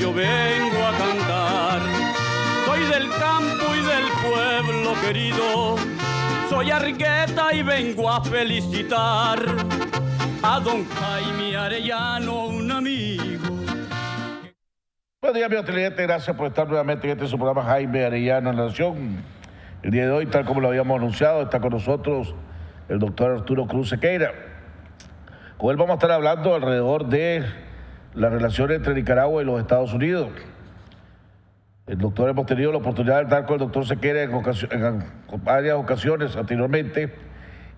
yo vengo a cantar. Soy del campo y del pueblo querido, soy Argueta y vengo a felicitar a don Jaime Arellano, un amigo. Buenos días, amigos televidentes, gracias por estar nuevamente en este su programa Jaime Arellano en la Nación. El día de hoy, tal como lo habíamos anunciado, está con nosotros el doctor Arturo Cruz Sequeira. Con él vamos a estar hablando alrededor de las relaciones entre Nicaragua y los Estados Unidos. El doctor, hemos tenido la oportunidad de estar con el doctor Sequeira en varias ocasiones anteriormente,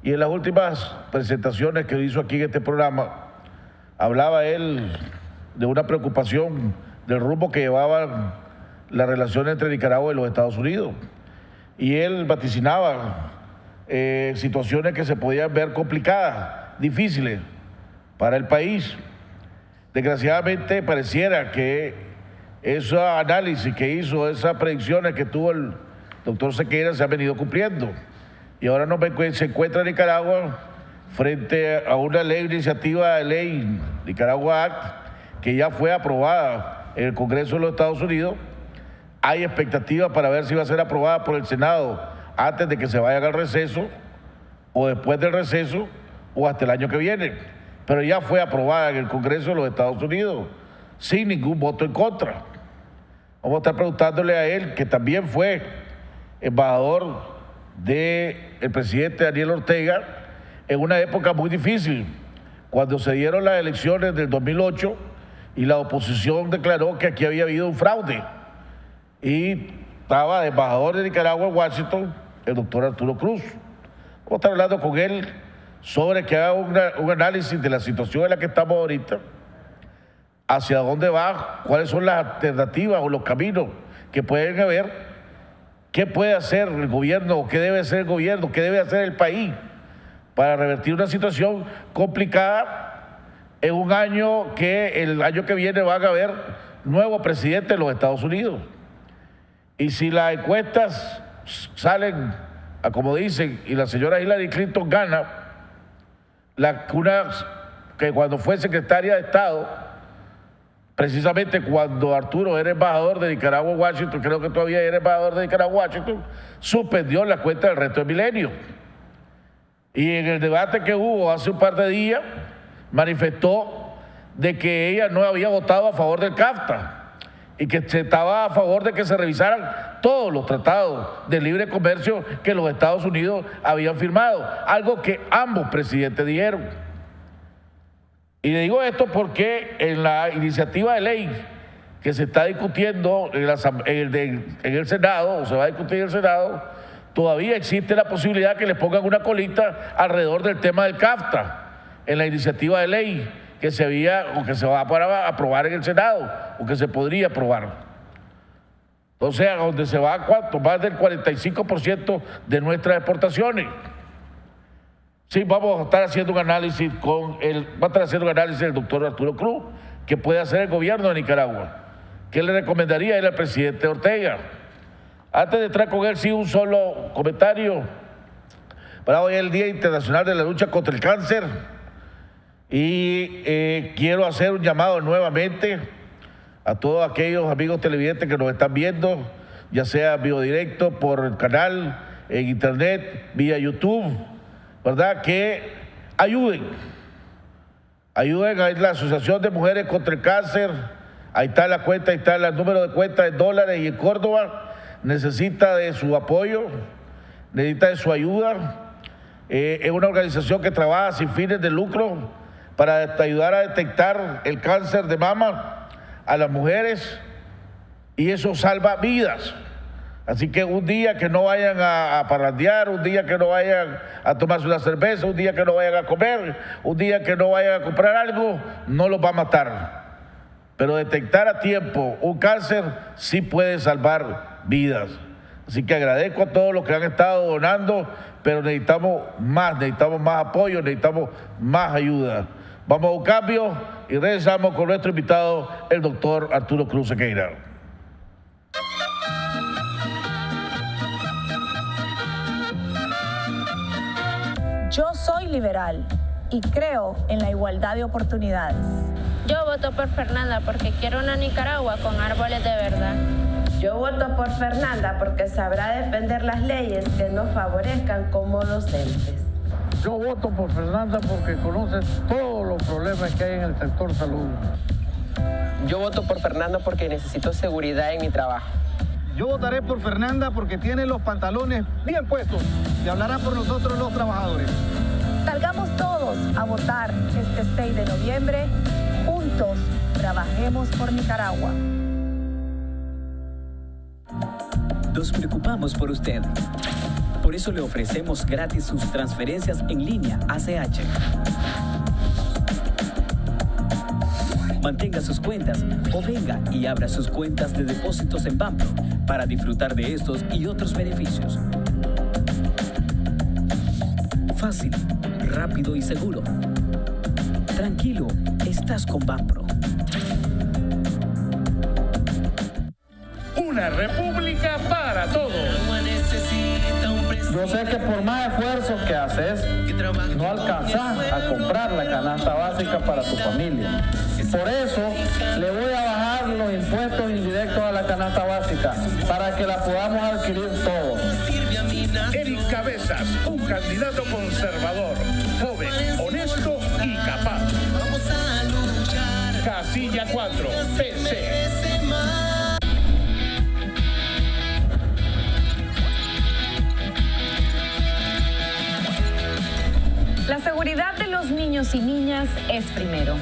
y en las últimas presentaciones que hizo aquí en este programa, hablaba él de una preocupación del rumbo que llevaban las relaciones entre Nicaragua y los Estados Unidos. Y él vaticinaba situaciones que se podían ver complicadas, difíciles para el país. Desgraciadamente pareciera que ese análisis que hizo, esas predicciones que tuvo el doctor Sequeira se han venido cumpliendo. Y ahora se encuentra Nicaragua frente a una iniciativa de ley, Nicaragua Act, que ya fue aprobada en el Congreso de los Estados Unidos. Hay expectativas para ver si va a ser aprobada por el Senado antes de que se vayan al receso, o después del receso, o hasta el año que viene. Pero ya fue aprobada en el Congreso de los Estados Unidos, sin ningún voto en contra. Vamos a estar preguntándole a él, que también fue embajador del presidente Daniel Ortega en una época muy difícil, cuando se dieron las elecciones del 2008 y la oposición declaró que aquí había habido un fraude. Y estaba de embajador de Nicaragua en Washington el doctor Arturo Cruz. Vamos a estar hablando con él sobre que haga un análisis de la situación en la que estamos ahorita, hacia dónde va, cuáles son las alternativas o los caminos que pueden haber, qué puede hacer el gobierno, qué debe hacer el gobierno, qué debe hacer el país para revertir una situación complicada en un año que el año que viene van a haber nuevo presidente de los Estados Unidos. Y si las encuestas salen a como dicen y la señora Hillary Clinton gana, que cuando fue secretaria de Estado, precisamente cuando Arturo era embajador de Nicaragua en Washington, creo que todavía era embajador de Nicaragua en Washington, suspendió la cuenta del resto del milenio. Y en el debate que hubo hace un par de días, manifestó de que ella no había votado a favor del CAFTA y que estaba a favor de que se revisaran todos los tratados de libre comercio que los Estados Unidos habían firmado, algo que ambos presidentes dijeron. Y le digo esto porque en la iniciativa de ley que se está discutiendo en el Senado, o se va a discutir en el Senado, todavía existe la posibilidad que le pongan una colita alrededor del tema del CAFTA, en la iniciativa de ley que se va a aprobar en el Senado, o que se podría aprobar. Entonces, a donde se va, ¿cuánto? Más del 45% de nuestras exportaciones. Sí, vamos a estar haciendo un análisis del doctor Arturo Cruz, que puede hacer el gobierno de Nicaragua. ¿Qué le recomendaría él al presidente Ortega? Antes de entrar con él, sí, un solo comentario. Para hoy es el Día Internacional de la Lucha contra el Cáncer. Y quiero hacer un llamado nuevamente a todos aquellos amigos televidentes que nos están viendo, ya sea en vivo directo, por el canal, en internet, vía YouTube, ¿verdad? Que ayuden a la Asociación de Mujeres contra el Cáncer. Ahí está la cuenta, ahí está el número de cuenta en dólares, y en Córdoba necesita de su apoyo, necesita de su ayuda. Es una organización que trabaja sin fines de lucro para ayudar a detectar el cáncer de mama a las mujeres, y eso salva vidas. Así que un día que no vayan a parrandear, un día que no vayan a tomarse una cerveza, un día que no vayan a comer, un día que no vayan a comprar algo, no los va a matar. Pero detectar a tiempo un cáncer sí puede salvar vidas. Así que agradezco a todos los que han estado donando, pero necesitamos más apoyo, necesitamos más ayuda. Vamos a un cambio y regresamos con nuestro invitado, el doctor Arturo Cruz Sequeira. Yo soy liberal y creo en la igualdad de oportunidades. Yo voto por Fernanda porque quiero una Nicaragua con árboles de verdad. Yo voto por Fernanda porque sabrá defender las leyes que nos favorezcan como docentes. Yo voto por Fernanda porque conoce todos los problemas que hay en el sector salud. Yo voto por Fernanda porque necesito seguridad en mi trabajo. Yo votaré por Fernanda porque tiene los pantalones bien puestos y hablará por nosotros los trabajadores. Salgamos todos a votar este 6 de noviembre. Juntos trabajemos por Nicaragua. Nos preocupamos por usted. Por eso le ofrecemos gratis sus transferencias en línea ACH. Mantenga sus cuentas o venga y abra sus cuentas de depósitos en Banpro para disfrutar de estos y otros beneficios. Fácil, rápido y seguro. Tranquilo, estás con Banpro. Una república para todos. Yo sé que por más esfuerzo que haces, no alcanzás a comprar la canasta básica para tu familia. Por eso, le voy a bajar los impuestos indirectos a la canasta básica, para que la podamos adquirir todos. Eric Cabezas, un candidato conservador, joven, honesto y capaz. Casilla 4, PC. La seguridad de los niños y niñas es primero.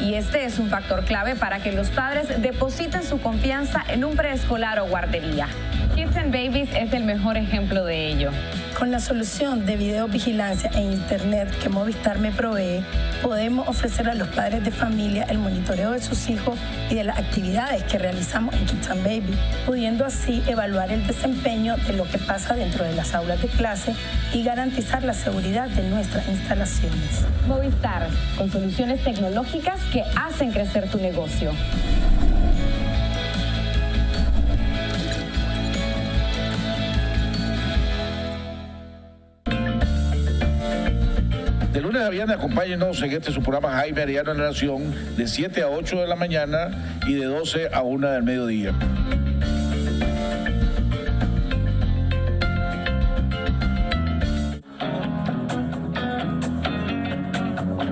Y este es un factor clave para que los padres depositen su confianza en un preescolar o guardería. Kids and Babies es el mejor ejemplo de ello. Con la solución de videovigilancia e internet que Movistar me provee, podemos ofrecer a los padres de familia el monitoreo de sus hijos y de las actividades que realizamos en Kids and Baby, pudiendo así evaluar el desempeño de lo que pasa dentro de las aulas de clase y garantizar la seguridad de nuestras instalaciones. Movistar, con soluciones tecnológicas que hacen crecer tu negocio. De lunes a viernes, acompáñenos en este su programa Jaime Arellano en la Nación, de 7 a 8 de la mañana y de 12 a 1 del mediodía.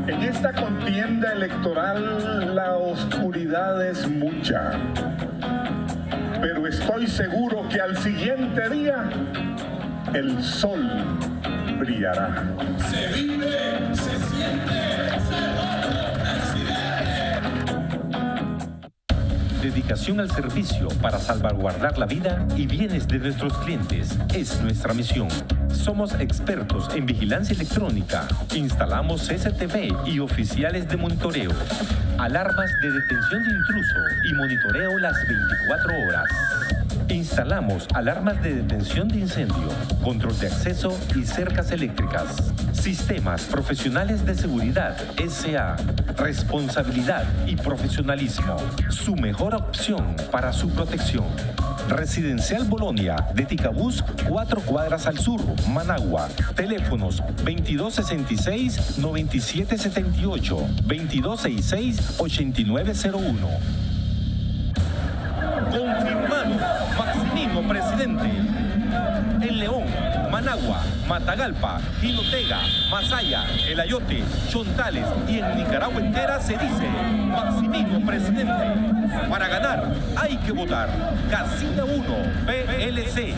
En esta contienda electoral la oscuridad es mucha, pero estoy seguro que al siguiente día el sol brillará. Se vive, se siente, Dedicación al servicio para salvaguardar la vida y bienes de nuestros clientes es nuestra misión. Somos expertos en vigilancia electrónica. Instalamos CCTV y oficiales de monitoreo, alarmas de detención de intruso y monitoreo las 24 horas. Instalamos alarmas de detención de incendio, control de acceso y cercas eléctricas. Sistemas Profesionales de Seguridad S.A. Responsabilidad y profesionalismo. Su mejor opción para su protección. Residencial Bolonia, de Ticabús, 4 cuadras al sur, Managua. Teléfonos 2266-9778, 2266-8901. Confirmado, Maximino presidente. En León, Managua, Matagalpa, Jinotega, Masaya, El Ayote, Chontales y en Nicaragua entera se dice Maximino presidente. Para ganar hay que votar. Casilla 1, PLC.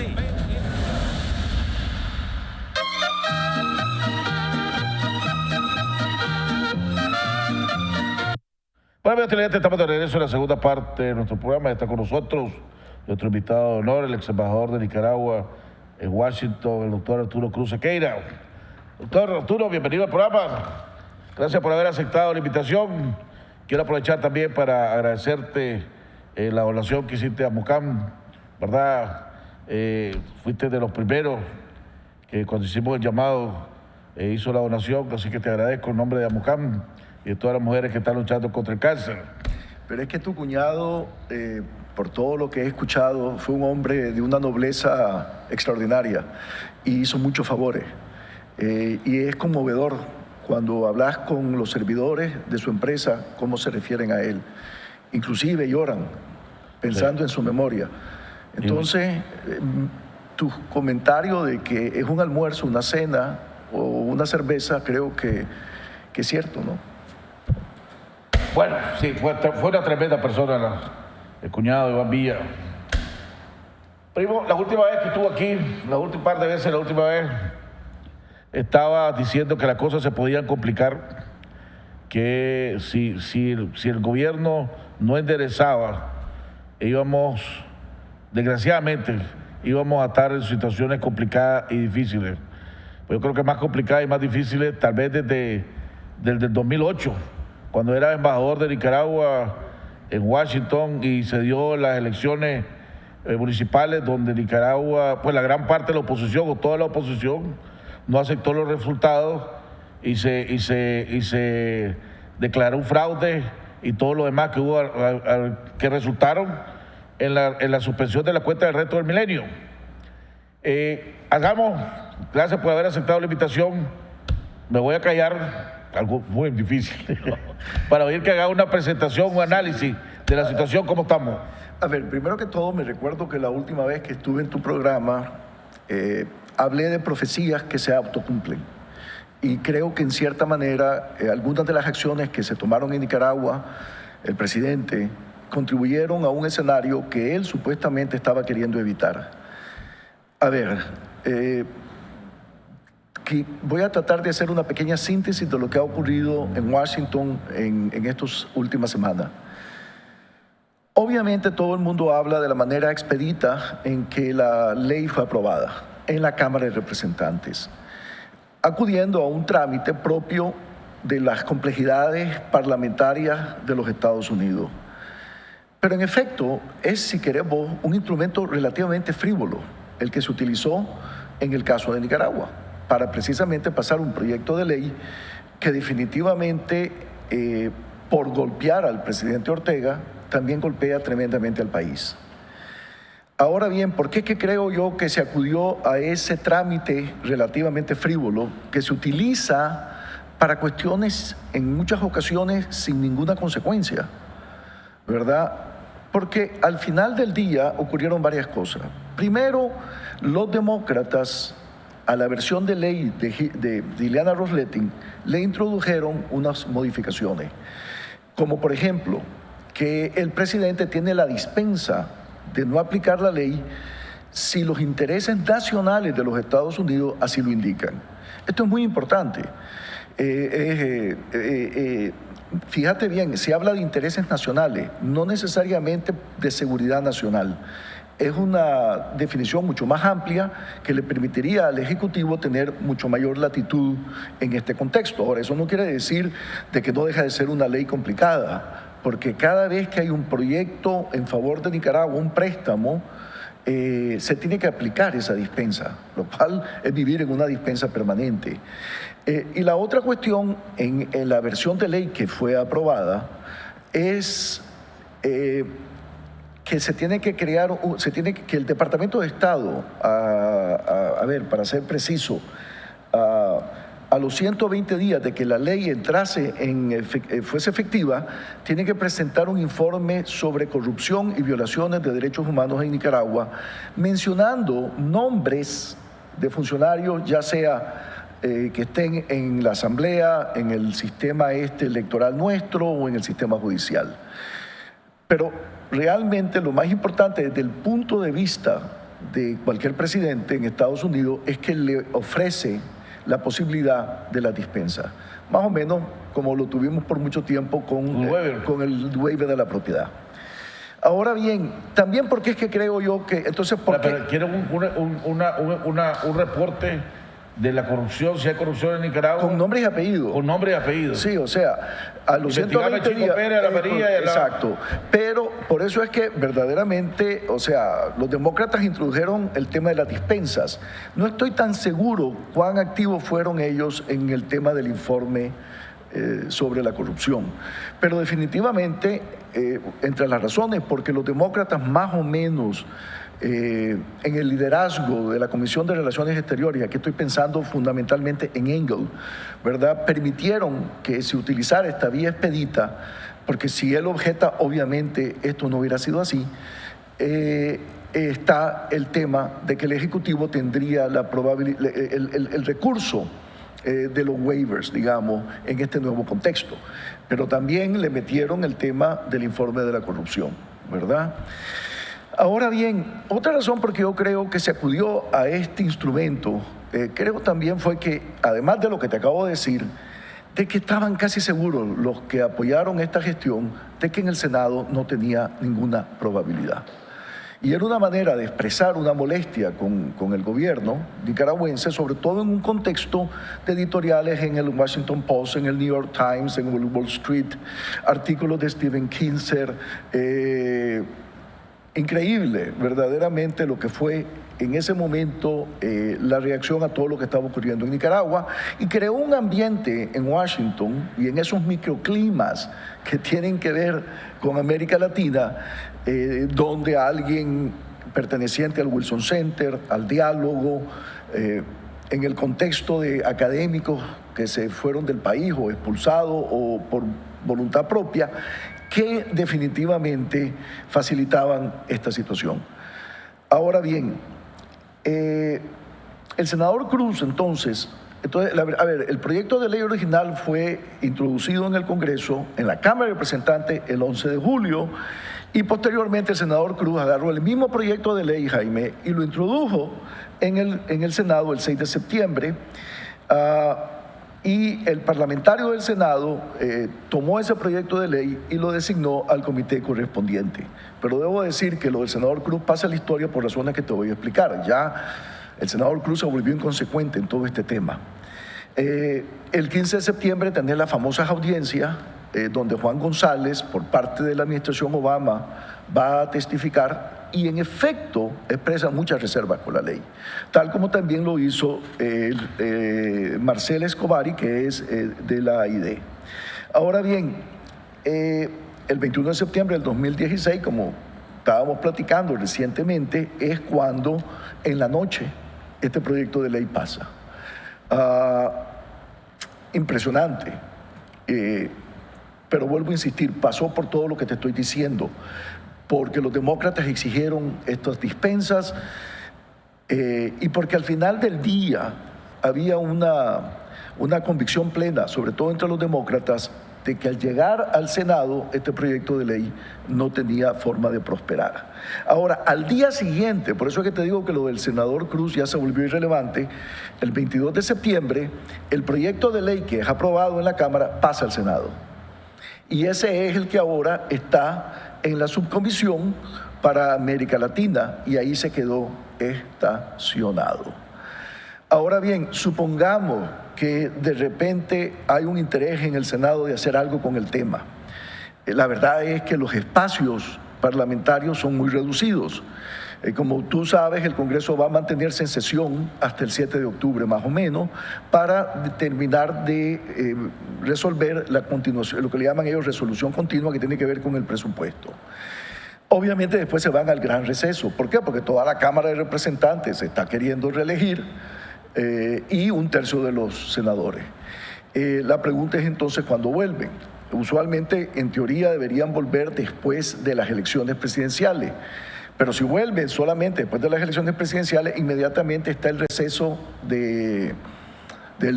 Bueno, amigos televidentes, estamos de regreso en la segunda parte de nuestro programa. Está con nosotros nuestro invitado de honor, el ex embajador de Nicaragua en Washington, el doctor Arturo Cruz Sequeira. Doctor Arturo, bienvenido al programa. Gracias por haber aceptado la invitación. Quiero aprovechar también para agradecerte la donación que hiciste a MOCAM, ¿verdad? Fuiste de los primeros que cuando hicimos el llamado hizo la donación, así que te agradezco en nombre de AMOCAM y de todas las mujeres que están luchando contra el cáncer. Pero es que tu cuñado, por todo lo que he escuchado, fue un hombre de una nobleza extraordinaria y hizo muchos favores. Y es conmovedor cuando hablas con los servidores de su empresa, cómo se refieren a él. Inclusive lloran pensando en su memoria. Entonces, tu comentario de que es un almuerzo, una cena o una cerveza, creo que es cierto, ¿no? Bueno, sí, fue una tremenda persona el cuñado de Iván Villa. Primo, la última vez que estuvo aquí, la última par de veces, la última vez, estaba diciendo que las cosas se podían complicar, que si el gobierno no enderezaba, desgraciadamente, íbamos a estar en situaciones complicadas y difíciles. Yo creo que más complicadas y más difíciles tal vez desde el 2008, cuando era embajador de Nicaragua en Washington y se dio las elecciones municipales donde Nicaragua, pues la gran parte de la oposición o toda la oposición no aceptó los resultados y se declaró un fraude y todo lo demás que hubo que resultaron en la suspensión de la cuenta del reto del milenio. Gracias por haber aceptado la invitación. Me voy a callar, algo muy difícil, para oír que haga una presentación, un análisis de la situación, cómo estamos. A ver, primero que todo me recuerdo que la última vez que estuve en tu programa hablé de profecías que se autocumplen. Y creo que en cierta manera algunas de las acciones que se tomaron en Nicaragua, el presidente, contribuyeron a un escenario que él supuestamente estaba queriendo evitar. A ver, voy a tratar de hacer una pequeña síntesis de lo que ha ocurrido en Washington en estas últimas semanas. Obviamente todo el mundo habla de la manera expedita en que la ley fue aprobada en la Cámara de Representantes, acudiendo a un trámite propio de las complejidades parlamentarias de los Estados Unidos. Pero en efecto es, si queremos, un instrumento relativamente frívolo, el que se utilizó en el caso de Nicaragua, para precisamente pasar un proyecto de ley que definitivamente, por golpear al presidente Ortega, también golpea tremendamente al país. Ahora bien, ¿por qué es que creo yo que se acudió a ese trámite relativamente frívolo que se utiliza para cuestiones en muchas ocasiones sin ninguna consecuencia? ¿Verdad? Porque al final del día ocurrieron varias cosas. Primero, los demócratas a la versión de ley de Dileana Ros-Lehtinen le introdujeron unas modificaciones, como por ejemplo que el presidente tiene la dispensa de no aplicar la ley si los intereses nacionales de los Estados Unidos así lo indican. Esto es muy importante. Fíjate bien, se habla de intereses nacionales, no necesariamente de seguridad nacional. Es una definición mucho más amplia que le permitiría al Ejecutivo tener mucho mayor latitud en este contexto. Ahora, eso no quiere decir de que no deja de ser una ley complicada, porque cada vez que hay un proyecto en favor de Nicaragua, un préstamo, se tiene que aplicar esa dispensa, lo cual es vivir en una dispensa permanente. Y la otra cuestión en la versión de ley que fue aprobada es que se tiene que crear, que el Departamento de Estado, para ser preciso, a los 120 días de que la ley fuese efectiva, tiene que presentar un informe sobre corrupción y violaciones de derechos humanos en Nicaragua, mencionando nombres de funcionarios, ya sea que estén en la Asamblea, en el sistema electoral nuestro o en el sistema judicial. Pero realmente lo más importante desde el punto de vista de cualquier presidente en Estados Unidos es que le ofrece la posibilidad de la dispensa, más o menos como lo tuvimos por mucho tiempo con el waiver de la propiedad. Ahora bien, también porque es que creo yo que, entonces, ¿por qué? Pero quiero un reporte de la corrupción, si hay corrupción en Nicaragua. Con nombres y apellidos. Con nombres y apellidos. Sí, o sea, a los 120 días. Pérez, a la María, exacto. Pero por eso es que verdaderamente, o sea, los demócratas introdujeron el tema de las dispensas. No estoy tan seguro cuán activos fueron ellos en el tema del informe sobre la corrupción. Pero definitivamente, entre las razones, porque los demócratas más o menos en el liderazgo de la Comisión de Relaciones Exteriores, aquí estoy pensando fundamentalmente en Engel, ¿verdad?, permitieron que se utilizara esta vía expedita, porque si él objeta, obviamente esto no hubiera sido así. Está el tema de que el Ejecutivo tendría el recurso de los waivers, digamos, en este nuevo contexto. Pero también le metieron el tema del informe de la corrupción, ¿verdad? Ahora bien, otra razón por que yo creo que se acudió a este instrumento, creo también fue que, además de lo que te acabo de decir, de que estaban casi seguros los que apoyaron esta gestión de que en el Senado no tenía ninguna probabilidad. Y era una manera de expresar una molestia con el gobierno nicaragüense, sobre todo en un contexto de editoriales en el Washington Post, en el New York Times, en el Wall Street, artículos de Stephen Kinzer. Increíble, verdaderamente, lo que fue en ese momento la reacción a todo lo que estaba ocurriendo en Nicaragua, y creó un ambiente en Washington y en esos microclimas que tienen que ver con América Latina, donde alguien perteneciente al Wilson Center, al diálogo, en el contexto de académicos que se fueron del país o expulsados o por voluntad propia, que definitivamente facilitaban esta situación. Ahora bien, el senador Cruz, entonces, el proyecto de ley original fue introducido en el Congreso, en la Cámara de Representantes, el 11 de julio, y posteriormente el senador Cruz agarró el mismo proyecto de ley, Jaime, y lo introdujo en el Senado el 6 de septiembre, y el parlamentario del Senado tomó ese proyecto de ley y lo designó al comité correspondiente. Pero debo decir que lo del senador Cruz pasa a la historia por razones que te voy a explicar. Ya el senador Cruz se volvió inconsecuente en todo este tema. El 15 de septiembre tenés las famosas audiencias donde Juan González, por parte de la administración Obama, va a testificar y en efecto expresa muchas reservas con la ley, tal como también lo hizo Marcela Escobari, que es de la ID. Ahora bien, el 21 de septiembre del 2016, como estábamos platicando recientemente, es cuando en la noche este proyecto de ley pasa. Impresionante. Pero vuelvo a insistir, pasó por todo lo que te estoy diciendo, porque los demócratas exigieron estas dispensas y porque al final del día había una convicción plena, sobre todo entre los demócratas, de que al llegar al Senado este proyecto de ley no tenía forma de prosperar. Ahora, al día siguiente, por eso es que te digo que lo del senador Cruz ya se volvió irrelevante, el 22 de septiembre el proyecto de ley que es aprobado en la Cámara pasa al Senado. Y ese es el que ahora está en la subcomisión para América Latina y ahí se quedó estacionado. Ahora bien, supongamos que de repente hay un interés en el Senado de hacer algo con el tema. La verdad es que los espacios parlamentarios son muy reducidos. Como tú sabes, el Congreso va a mantenerse en sesión hasta el 7 de octubre más o menos para terminar de resolver la continuación, lo que le llaman ellos resolución continua, que tiene que ver con el presupuesto. Obviamente después se van al gran receso. ¿Por qué? Porque toda la Cámara de Representantes se está queriendo reelegir y un tercio de los senadores. La pregunta es entonces ¿cuándo vuelven? Usualmente, en teoría, deberían volver después de las elecciones presidenciales. Pero si vuelven solamente después de las elecciones presidenciales, inmediatamente está el receso del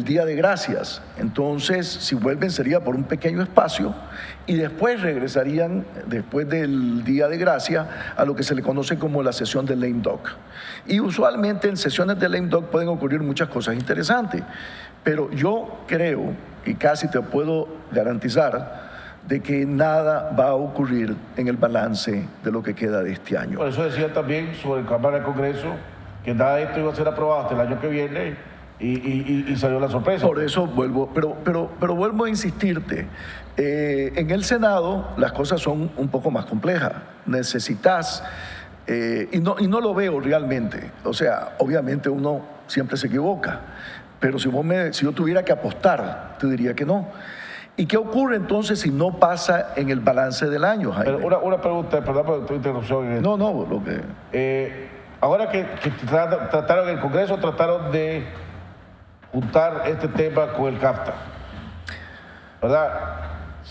Día de Gracias. Entonces, si vuelven sería por un pequeño espacio y después regresarían, después del Día de Gracia, a lo que se le conoce como la sesión del lame duck. Y usualmente en sesiones del lame duck pueden ocurrir muchas cosas interesantes. Pero yo creo, y casi te puedo garantizar, de que nada va a ocurrir en el balance de lo que queda de este año. Por eso decía también sobre la Cámara del Congreso que nada de esto iba a ser aprobado hasta el año que viene y salió la sorpresa. Por eso vuelvo, pero vuelvo a insistirte, en el Senado las cosas son un poco más complejas. Necesitas, y no lo veo realmente, o sea, obviamente uno siempre se equivoca, pero si yo tuviera que apostar, te diría que no. ¿Y qué ocurre entonces si no pasa en el balance del año, Jaime? Pero una pregunta, perdón por tu interrupción. No, lo que... Ahora que trataron en el Congreso, trataron de juntar este tema con el CAFTA, ¿verdad?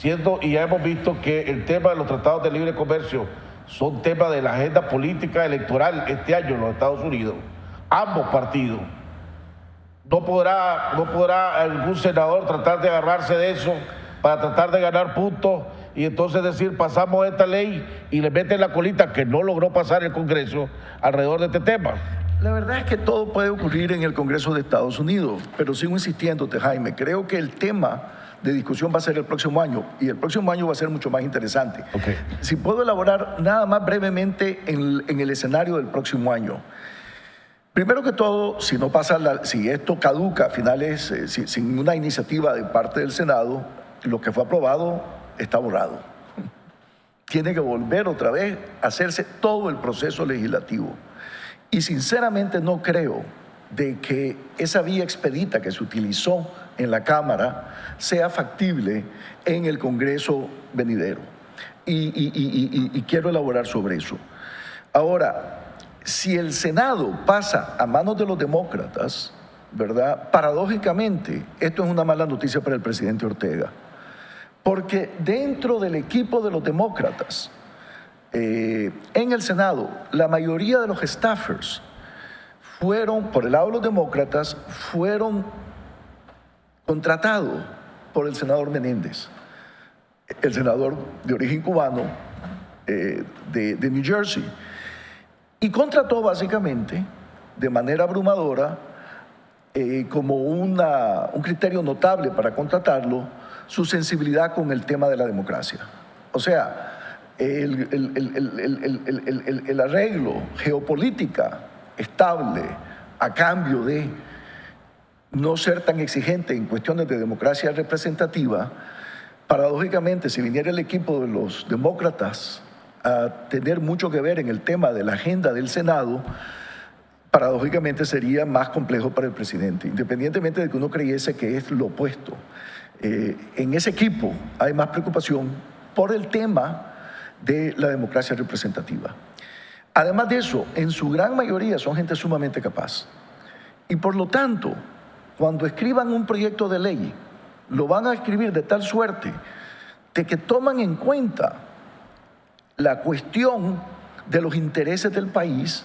Y ya hemos visto que el tema de los tratados de libre comercio son temas de la agenda política electoral este año en los Estados Unidos. Ambos partidos. No podrá algún senador tratar de agarrarse de eso para tratar de ganar puntos y entonces decir, pasamos esta ley y le meten la colita que no logró pasar el Congreso alrededor de este tema. La verdad es que todo puede ocurrir en el Congreso de Estados Unidos, pero sigo insistiéndote, Jaime, creo que el tema de discusión va a ser el próximo año y el próximo año va a ser mucho más interesante. Okay. Si puedo elaborar nada más brevemente en el escenario del próximo año. Primero que todo, si esto caduca a finales, sin una iniciativa de parte del Senado, lo que fue aprobado está borrado. Tiene que volver otra vez a hacerse todo el proceso legislativo. Y sinceramente no creo de que esa vía expedita que se utilizó en la Cámara sea factible en el Congreso venidero. Y quiero elaborar sobre eso. Ahora, si el Senado pasa a manos de los demócratas, ¿verdad? Paradójicamente, esto es una mala noticia para el presidente Ortega. Porque dentro del equipo de los demócratas, en el Senado, la mayoría de los staffers por el lado de los demócratas, fueron contratados por el senador Menéndez, el senador de origen cubano de New Jersey. Y contrató básicamente, de manera abrumadora, como un criterio notable para contratarlo, su sensibilidad con el tema de la democracia. O sea, el arreglo geopolítica estable a cambio de no ser tan exigente en cuestiones de democracia representativa, paradójicamente, si viniera el equipo de los demócratas a tener mucho que ver en el tema de la agenda del Senado, paradójicamente sería más complejo para el presidente, independientemente de que uno creyese que es lo opuesto. En ese equipo hay más preocupación por el tema de la democracia representativa. Además de eso, en su gran mayoría son gente sumamente capaz. Y por lo tanto, cuando escriban un proyecto de ley, lo van a escribir de tal suerte de que toman en cuenta la cuestión de los intereses del país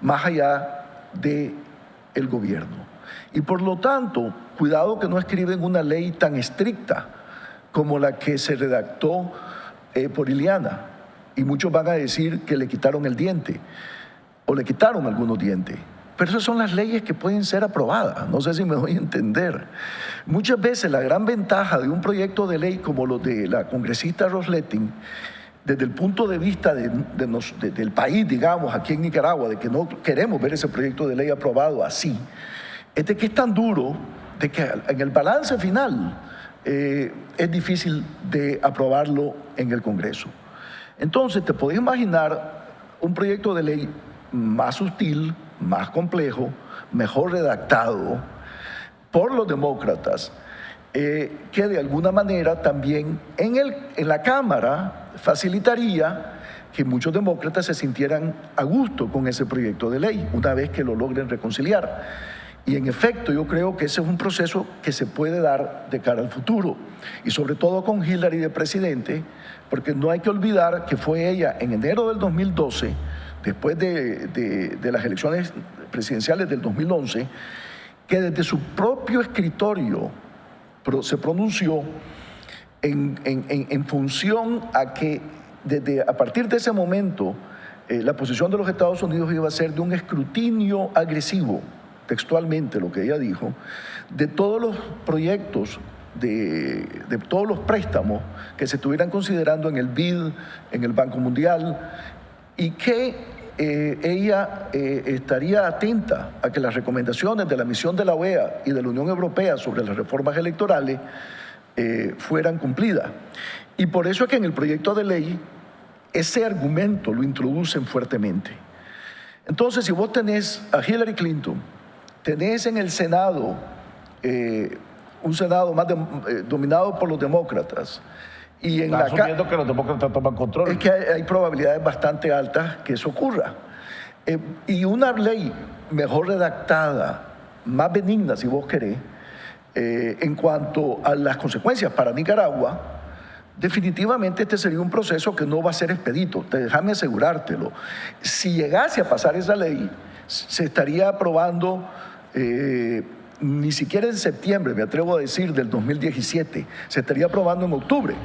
más allá del gobierno. Y por lo tanto, cuidado que no escriben una ley tan estricta como la que se redactó por Iliana. Y muchos van a decir que le quitaron el diente o le quitaron algunos dientes. Pero esas son las leyes que pueden ser aprobadas. No sé si me doy a entender. Muchas veces la gran ventaja de un proyecto de ley como lo de la congresista Rosletting, desde el punto de vista del país, digamos, aquí en Nicaragua, de que no queremos ver ese proyecto de ley aprobado así, es de que es tan duro de que en el balance final es difícil de aprobarlo en el Congreso. Entonces, te podés imaginar un proyecto de ley más sutil, más complejo, mejor redactado por los demócratas, que de alguna manera también en la Cámara facilitaría que muchos demócratas se sintieran a gusto con ese proyecto de ley, una vez que lo logren reconciliar. Y en efecto, yo creo que ese es un proceso que se puede dar de cara al futuro, y sobre todo con Hillary de presidente, porque no hay que olvidar que fue ella en enero del 2012, después de las elecciones presidenciales del 2011, que desde su propio escritorio se pronunció en función a que a partir de ese momento la posición de los Estados Unidos iba a ser de un escrutinio agresivo, textualmente lo que ella dijo, de todos los proyectos, de todos los préstamos que se estuvieran considerando en el BID, en el Banco Mundial, y que ella estaría atenta a que las recomendaciones de la misión de la OEA y de la Unión Europea sobre las reformas electorales fueran cumplidas. Y por eso es que en el proyecto de ley ese argumento lo introducen fuertemente. Entonces, si vos tenés a Hillary Clinton, tenés en el Senado un Senado más dominado por los demócratas. Y en está asumiendo que los demócratas toman control. Es que hay probabilidades bastante altas que eso ocurra. Y una ley mejor redactada, más benigna, si vos querés, en cuanto a las consecuencias para Nicaragua, definitivamente este sería un proceso que no va a ser expedito, déjame asegurártelo. Si llegase a pasar esa ley, se estaría aprobando ni siquiera en septiembre, me atrevo a decir, del 2017, se estaría aprobando en octubre.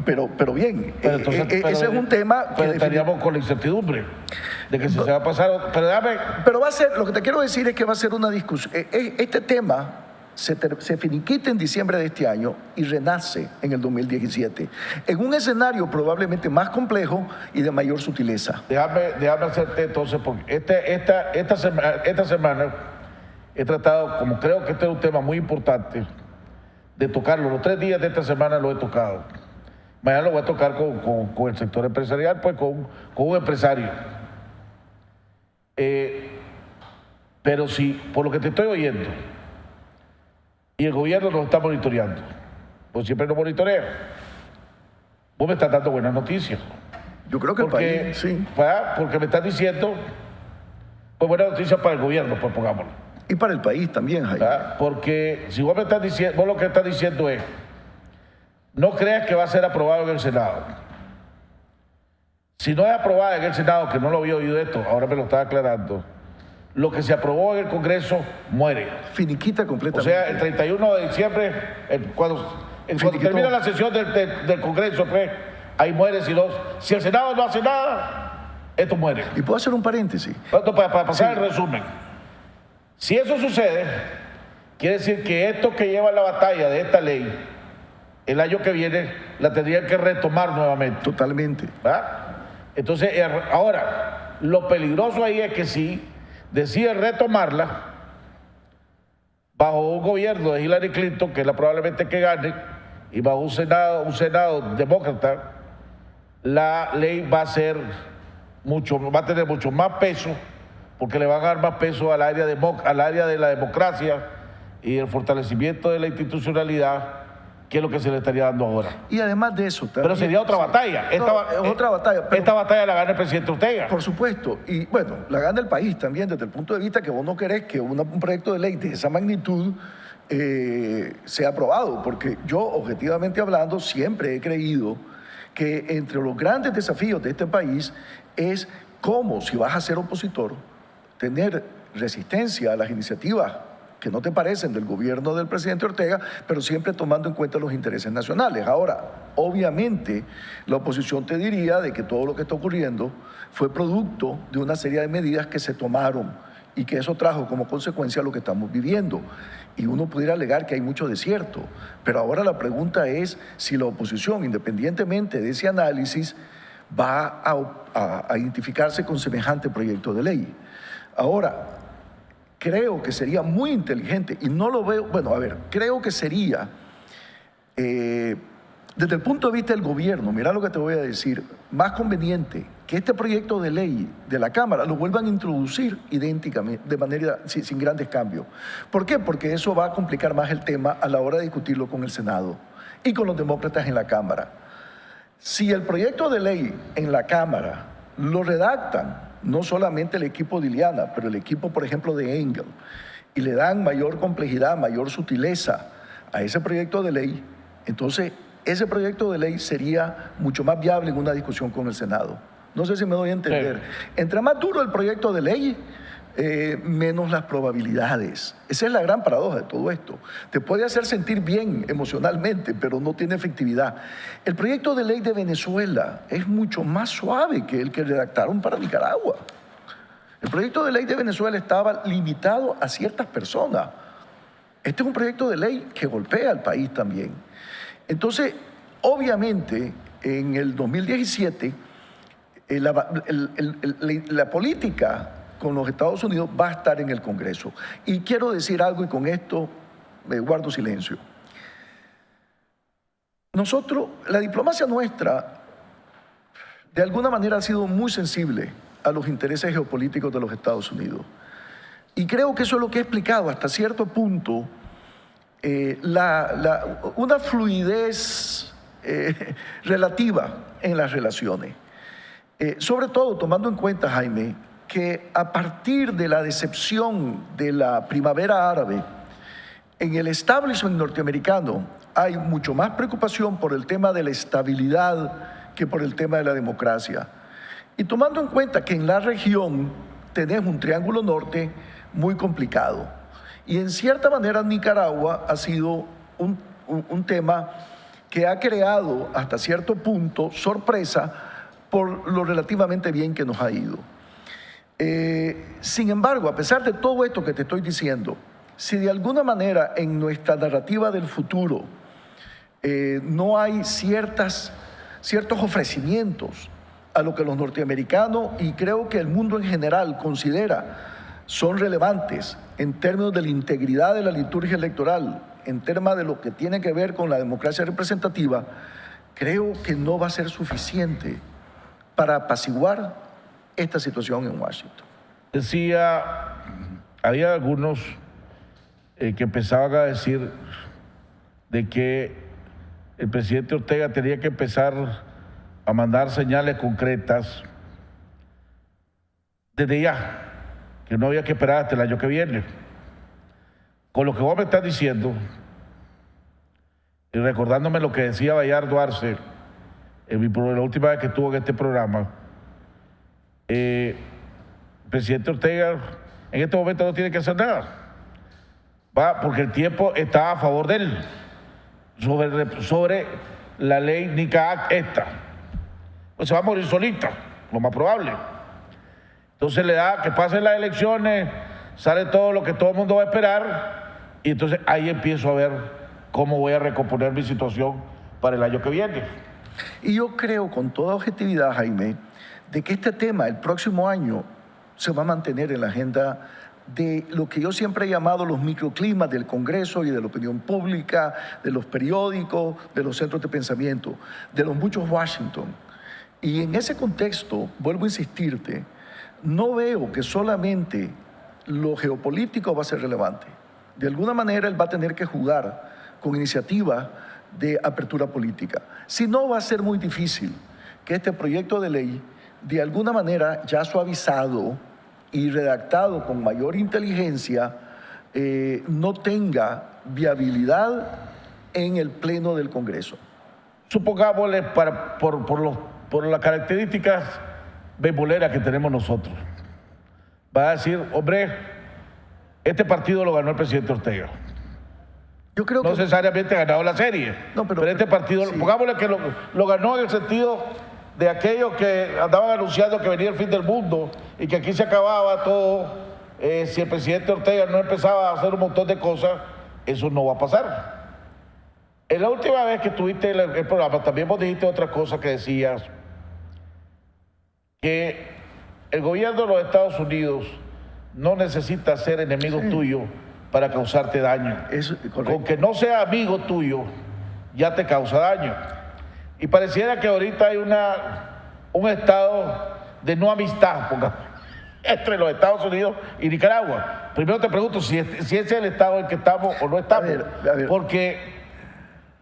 Pero bien, ese es un tema que estaríamos con la incertidumbre de que si se va a pasar. Pero va a ser, lo que te quiero decir es que va a ser una discusión. Este tema se finiquita en diciembre de este año y renace en el 2017, en un escenario probablemente más complejo y de mayor sutileza. Déjame hacerte entonces, porque esta semana he tratado, como creo que este es un tema muy importante, de tocarlo. Los 3 días de esta semana lo he tocado. Mañana lo voy a tocar con el sector empresarial, pues con un empresario. Pero si, por lo que te estoy oyendo, y el gobierno nos está monitoreando, pues siempre nos monitorea, vos me estás dando buenas noticias. Yo creo que el país, sí. Porque me estás diciendo, pues buenas noticias para el gobierno, pues pongámoslo. Y para el país también, Jaime. Porque si vos me estás diciendo, vos lo que estás diciendo es, no creas que va a ser aprobado en el Senado. Si no es aprobada en el Senado, que no lo había oído esto, ahora me lo estaba aclarando, lo que se aprobó en el Congreso muere. Finiquita completamente. O sea, el 31 de diciembre, cuando termina la sesión del Congreso, pues, ahí muere. Si el Senado no hace nada, esto muere. ¿Y puedo hacer un paréntesis? Para pasar el resumen. Si eso sucede, quiere decir que esto que lleva la batalla de esta ley, el año que viene, la tendrían que retomar nuevamente. Totalmente. Entonces, ahora, lo peligroso ahí es que si decide retomarla bajo un gobierno de Hillary Clinton, que es la probablemente que gane, y bajo un Senado demócrata, la ley va a tener mucho más peso, porque le van a dar más peso al área de la democracia y el fortalecimiento de la institucionalidad, que es lo que se le estaría dando ahora. Y además de eso también, pero sería otra batalla. Otra batalla. Esta batalla la gana el presidente Ortega. Por supuesto. Y bueno, la gana el país también, desde el punto de vista que vos no querés que un proyecto de ley de esa magnitud sea aprobado. Porque yo, objetivamente hablando, siempre he creído que entre los grandes desafíos de este país es cómo, si vas a ser opositor, tener resistencia a las iniciativas que no te parecen del gobierno del presidente Ortega, pero siempre tomando en cuenta los intereses nacionales. Ahora, obviamente, la oposición te diría de que todo lo que está ocurriendo fue producto de una serie de medidas que se tomaron y que eso trajo como consecuencia lo que estamos viviendo. Y uno pudiera alegar que hay mucho desierto, pero ahora la pregunta es si la oposición, independientemente de ese análisis, va a identificarse con semejante proyecto de ley. Ahora, creo que sería muy inteligente, y no lo veo, creo que sería, desde el punto de vista del gobierno, mira lo que te voy a decir, más conveniente que este proyecto de ley de la Cámara lo vuelvan a introducir idénticamente, de manera, sin grandes cambios. ¿Por qué? Porque eso va a complicar más el tema a la hora de discutirlo con el Senado y con los demócratas en la Cámara. Si el proyecto de ley en la Cámara lo redactan no solamente el equipo de Iliana, pero el equipo, por ejemplo, de Engel, y le dan mayor complejidad, mayor sutileza a ese proyecto de ley, entonces ese proyecto de ley sería mucho más viable en una discusión con el Senado. No sé si me doy a entender. Sí. Entre más duro el proyecto de ley, menos las probabilidades. Esa es la gran paradoja de todo esto. Te puede hacer sentir bien emocionalmente, pero no tiene efectividad. El proyecto de ley de Venezuela es mucho más suave que el que redactaron para Nicaragua. El proyecto de ley de Venezuela estaba limitado a ciertas personas. Este es un proyecto de ley que golpea al país también. Entonces, obviamente, en el 2017, la política con los Estados Unidos va a estar en el Congreso. Y quiero decir algo, y con esto me guardo silencio. La diplomacia nuestra, de alguna manera ha sido muy sensible a los intereses geopolíticos de los Estados Unidos. Y creo que eso es lo que ha explicado hasta cierto punto una fluidez relativa en las relaciones. Sobre todo tomando en cuenta, Jaime, que a partir de la decepción de la primavera árabe, en el establishment norteamericano hay mucho más preocupación por el tema de la estabilidad que por el tema de la democracia. Y tomando en cuenta que en la región tenemos un triángulo norte muy complicado. Y en cierta manera Nicaragua ha sido un tema que ha creado hasta cierto punto sorpresa por lo relativamente bien que nos ha ido. Sin embargo, a pesar de todo esto que te estoy diciendo, si de alguna manera en nuestra narrativa del futuro no hay ciertos ofrecimientos a lo que los norteamericanos y creo que el mundo en general considera son relevantes en términos de la integridad de la liturgia electoral, en términos de lo que tiene que ver con la democracia representativa, creo que no va a ser suficiente para apaciguar esta situación en Washington. Decía, había algunos que empezaban a decir de que el presidente Ortega tenía que empezar a mandar señales concretas desde ya, que no había que esperar hasta el año que viene. Con lo que vos me estás diciendo, y recordándome lo que decía Bayardo Arce la última vez que estuvo en este programa, el presidente Ortega en este momento no tiene que hacer nada, porque el tiempo está a favor de él sobre la ley NICA esta. Pues se va a morir solita, lo más probable. Entonces le da que pasen las elecciones, sale todo lo que todo el mundo va a esperar, y entonces ahí empiezo a ver cómo voy a recomponer mi situación para el año que viene. Y yo creo con toda objetividad, Jaime, de que este tema el próximo año se va a mantener en la agenda de lo que yo siempre he llamado los microclimas del Congreso y de la opinión pública, de los periódicos, de los centros de pensamiento, de los muchos Washington. Y en ese contexto, vuelvo a insistirte, no veo que solamente lo geopolítico va a ser relevante. De alguna manera él va a tener que jugar con iniciativas de apertura política. Si no, va a ser muy difícil que este proyecto de ley, de alguna manera ya suavizado y redactado con mayor inteligencia, no tenga viabilidad en el Pleno del Congreso. Supongámosle, por las características beisboleras que tenemos nosotros, va a decir, hombre, este partido lo ganó el presidente Ortega. Yo creo no necesariamente ha ganado la serie, no, pero este partido, sí, pongámosle que lo ganó en el sentido de aquellos que andaban anunciando que venía el fin del mundo y que aquí se acababa todo, si el presidente Ortega no empezaba a hacer un montón de cosas, eso no va a pasar. En la última vez que estuviste en el programa también vos dijiste otra cosa que decías, que el gobierno de los Estados Unidos no necesita ser enemigo tuyo para causarte daño. Con que no sea amigo tuyo, ya te causa daño. Y pareciera que ahorita hay un estado de no amistad entre los Estados Unidos y Nicaragua. Primero te pregunto si ese es el estado en que estamos o no estamos. A ver. Porque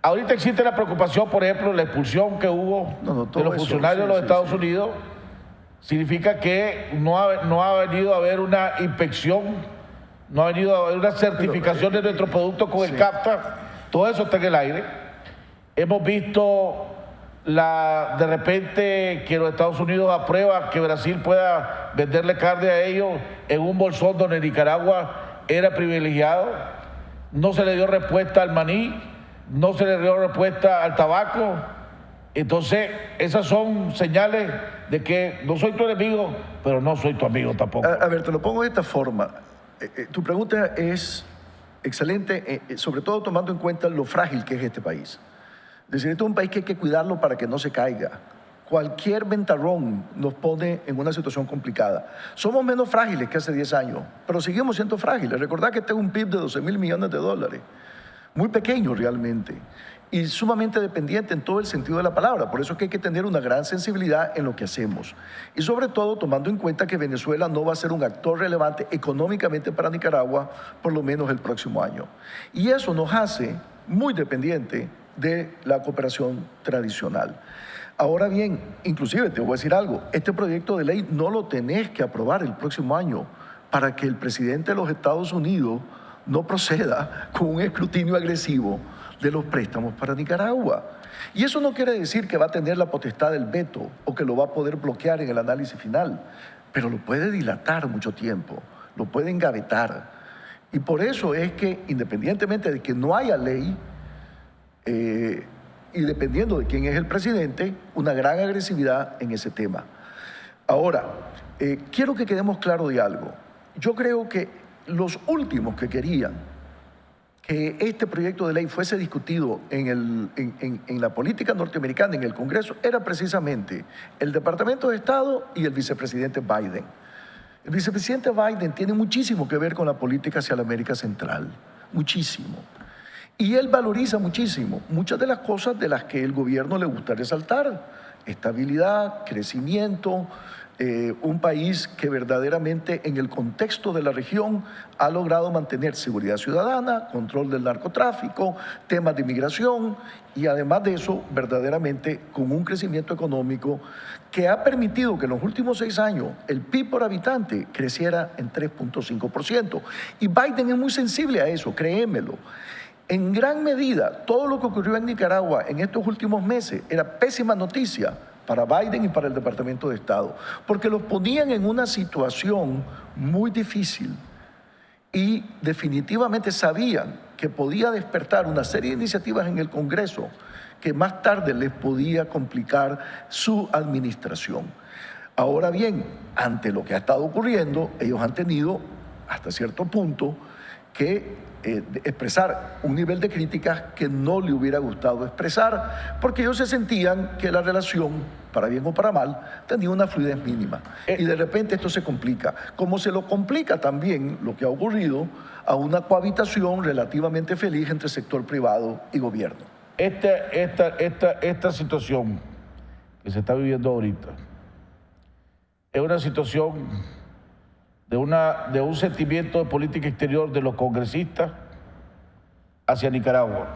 ahorita existe la preocupación, por ejemplo, la expulsión que hubo de los funcionarios de los Estados Unidos. Significa que no ha venido a haber una inspección, no ha venido a haber una certificación de nuestro producto con el CAFTA. Todo eso está en el aire. Hemos visto de repente que los Estados Unidos aprueba que Brasil pueda venderle carne a ellos en un bolsón donde Nicaragua era privilegiado. No se le dio respuesta al maní, no se le dio respuesta al tabaco. Entonces, esas son señales de que no soy tu enemigo, pero no soy tu amigo tampoco. A ver, te lo pongo de esta forma. Tu pregunta es excelente, sobre todo tomando en cuenta lo frágil que es este país. Es decir, este es un país que hay que cuidarlo para que no se caiga. Cualquier ventarrón nos pone en una situación complicada. Somos menos frágiles que hace 10 años, pero seguimos siendo frágiles. Recordad que este es un PIB de 12.000 millones de dólares. Muy pequeño realmente. y sumamente dependiente en todo el sentido de la palabra. Por eso es que hay que tener una gran sensibilidad en lo que hacemos. Y sobre todo tomando en cuenta que Venezuela no va a ser un actor relevante económicamente para Nicaragua por lo menos el próximo año. Y eso nos hace muy dependiente de la cooperación tradicional. Ahora bien, inclusive te voy a decir algo, este proyecto de ley no lo tenés que aprobar el próximo año para que el presidente de los Estados Unidos no proceda con un escrutinio agresivo de los préstamos para Nicaragua. Y eso no quiere decir que va a tener la potestad del veto o que lo va a poder bloquear en el análisis final, pero lo puede dilatar mucho tiempo, lo puede engavetar. Y por eso es que, independientemente de que no haya ley, y dependiendo de quién es el presidente, una gran agresividad en ese tema. Ahora, quiero que quedemos claros de algo. Yo creo que los últimos que querían que este proyecto de ley fuese discutido en la política norteamericana, en el Congreso, era precisamente el Departamento de Estado y el vicepresidente Biden. El vicepresidente Biden tiene muchísimo que ver con la política hacia la América Central, muchísimo. Y él valoriza muchísimo muchas de las cosas de las que el gobierno le gusta resaltar: estabilidad, crecimiento, un país que verdaderamente en el contexto de la región ha logrado mantener seguridad ciudadana, control del narcotráfico, temas de inmigración y además de eso verdaderamente con un crecimiento económico que ha permitido que en los últimos 6 años el PIB por habitante creciera en 3.5%. Y Biden es muy sensible a eso, créemelo. En gran medida, todo lo que ocurrió en Nicaragua en estos últimos meses era pésima noticia para Biden y para el Departamento de Estado, porque los ponían en una situación muy difícil y definitivamente sabían que podía despertar una serie de iniciativas en el Congreso que más tarde les podía complicar su administración. Ahora bien, ante lo que ha estado ocurriendo, ellos han tenido hasta cierto punto que expresar un nivel de críticas que no le hubiera gustado expresar, porque ellos se sentían que la relación, para bien o para mal, tenía una fluidez mínima. Y de repente esto se complica, como se lo complica también lo que ha ocurrido a una cohabitación relativamente feliz entre sector privado y gobierno. Esta situación que se está viviendo ahorita es una situación de un sentimiento de política exterior de los congresistas hacia Nicaragua,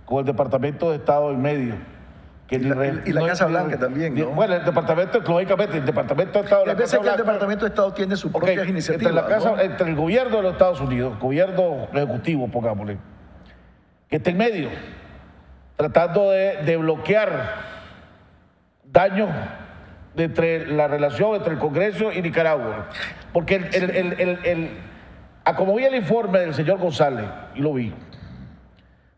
con el Departamento de Estado en medio. Que y la Casa Blanca también, ¿no? Bueno, el Departamento, lógicamente, el Departamento de Estado... A veces que el Departamento de Estado tiene sus propias iniciativas. Entre el gobierno de los Estados Unidos, gobierno ejecutivo, pongámosle, que está en medio, tratando de bloquear daños entre la relación entre el Congreso y Nicaragua. Porque como vi el informe del señor González, y lo vi,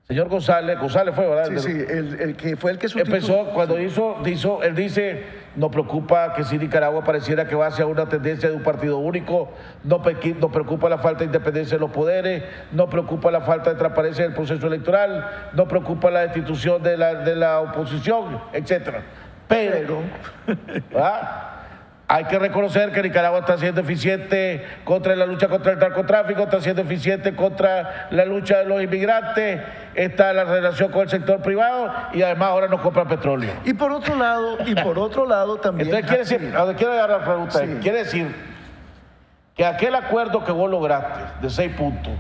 señor González fue, ¿verdad? Sí, el que fue el que sustituyó. Empezó, cuando él dice, nos preocupa que si Nicaragua pareciera que va hacia una tendencia de un partido único, nos preocupa la falta de independencia de los poderes, nos preocupa la falta de transparencia del proceso electoral, nos preocupa la destitución de la oposición, etcétera. Pero hay que reconocer que Nicaragua está siendo eficiente contra la lucha contra el narcotráfico, está siendo eficiente contra la lucha de los inmigrantes, está la relación con el sector privado y además ahora nos compra petróleo. Y por otro lado también... Entonces quiere dar la pregunta, sí. Quiere decir que aquel acuerdo que vos lograste de 6 puntos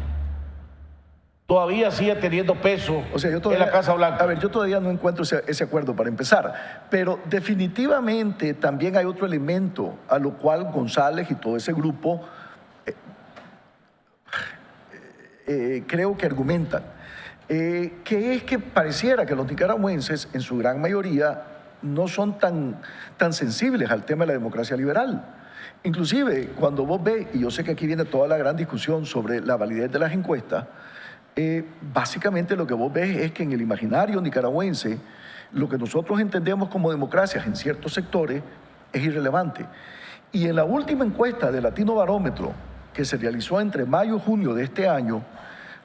todavía sigue teniendo peso en la Casa Blanca. A ver, yo todavía no encuentro ese acuerdo para empezar, pero definitivamente también hay otro elemento a lo cual González y todo ese grupo creo que argumentan, que es que pareciera que los nicaragüenses en su gran mayoría no son tan sensibles al tema de la democracia liberal. Inclusive cuando vos ves, y yo sé que aquí viene toda la gran discusión sobre la validez de las encuestas, básicamente lo que vos ves es que en el imaginario nicaragüense lo que nosotros entendemos como democracias en ciertos sectores es irrelevante. Y en la última encuesta de Latino Barómetro que se realizó entre mayo y junio de este año,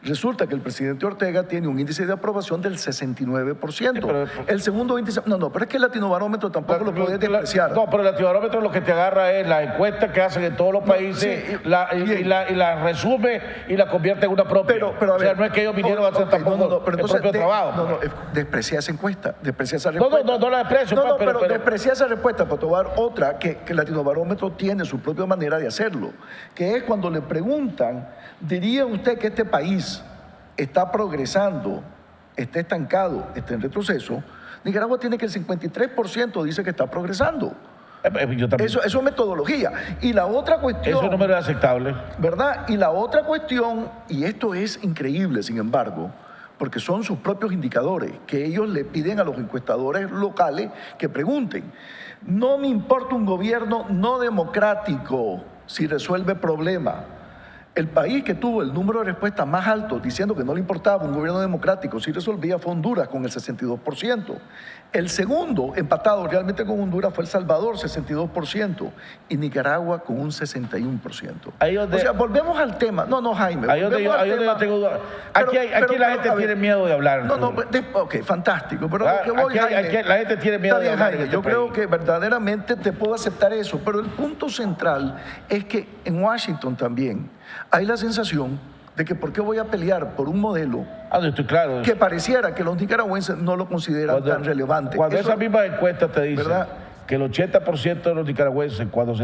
Resulta que el presidente Ortega tiene un índice de aprobación del 69%. El segundo índice... No, pero es que el Latinobarómetro tampoco lo puedes despreciar. No, pero el Latinobarómetro lo que te agarra es la encuesta que hacen en todos los países y la resume y la convierte en una propia. Pero o sea, no es que ellos vinieron a hacer tampoco el propio trabajo. Desprecia esa encuesta, desprecia esa respuesta. No la desprecio. Pero desprecia esa respuesta para tomar otra que el Latinobarómetro tiene su propia manera de hacerlo, que es cuando le preguntan, ¿diría usted que este país está progresando, está estancado, está en retroceso? Nicaragua tiene que el 53% dice que está progresando. Yo también. Eso es metodología. Y la otra cuestión... Eso no me es aceptable. ¿Verdad? Y la otra cuestión, y esto es increíble, sin embargo, porque son sus propios indicadores, que ellos le piden a los encuestadores locales que pregunten. No me importa un gobierno no democrático si resuelve problemas. El país que tuvo el número de respuestas más alto diciendo que no le importaba un gobierno democrático si resolvía fue Honduras con el 62%. El segundo, empatado realmente con Honduras, fue El Salvador, 62%, y Nicaragua con un 61%. O sea, volvemos al tema. No, Jaime. Ahí donde yo tengo dudas. Aquí la gente tiene miedo de hablar. Ok, fantástico. Pero lo que voy, Jaime, la gente tiene miedo de hablar. Jaime, yo creo que verdaderamente te puedo aceptar eso, pero el punto central es que en Washington también hay la sensación de que por qué voy a pelear por un modelo estoy claro. que pareciera que los nicaragüenses no lo consideran tan relevante. Cuando esa misma encuesta te dice, ¿verdad?, que el 80% de los nicaragüenses, cuando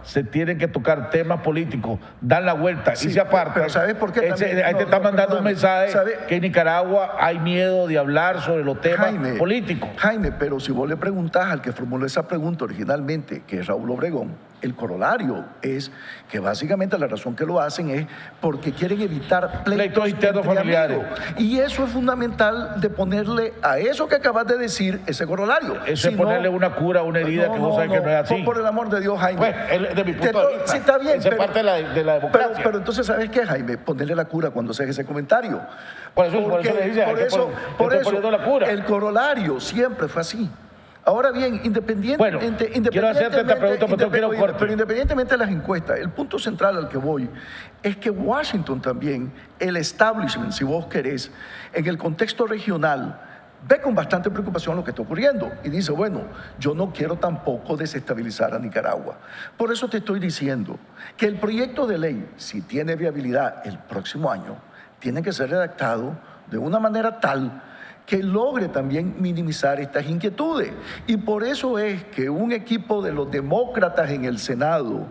se tienen que tocar temas políticos, dan la vuelta y se apartan. Pero ¿sabes por qué también? Ahí te está mandando un mensaje que en Nicaragua hay miedo de hablar sobre los temas políticos. Jaime, pero si vos le preguntás al que formuló esa pregunta originalmente, que es Raúl Obregón, el corolario es que básicamente la razón que lo hacen es porque quieren evitar pleitos internos familiares. Y eso es fundamental de ponerle a eso que acabas de decir ese corolario. Eso es ponerle una cura, una herida que vos sabés que no es así. Por el amor de Dios, Jaime. Pues, de mi punto de vista, sí, está bien. Esa es parte de la democracia. Pero entonces, ¿sabes qué, Jaime? Ponerle la cura cuando haces ese comentario. Por eso le dice, por eso la cura. El corolario siempre fue así. Ahora bien, independientemente quiero hacerte esta pregunta, pero independientemente de las encuestas, el punto central al que voy es que Washington también, el establishment, si vos querés, en el contexto regional, ve con bastante preocupación lo que está ocurriendo y dice, bueno, yo no quiero tampoco desestabilizar a Nicaragua. Por eso te estoy diciendo que el proyecto de ley, si tiene viabilidad el próximo año, tiene que ser redactado de una manera tal que logre también minimizar estas inquietudes. Y por eso es que un equipo de los demócratas en el Senado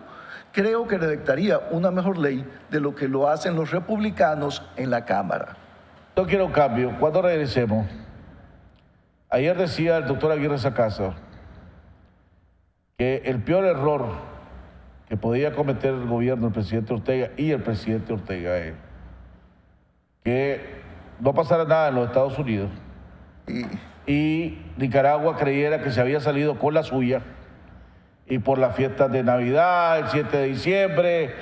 creo que redactaría una mejor ley de lo que lo hacen los republicanos en la Cámara. Yo quiero un cambio. Cuando regresemos, ayer decía el doctor Aguirre Sacasa que el peor error que podía cometer el gobierno del presidente Ortega y el presidente Ortega es que no pasara nada en los Estados Unidos y Nicaragua creyera que se había salido con la suya y por las fiestas de Navidad, el 7 de diciembre,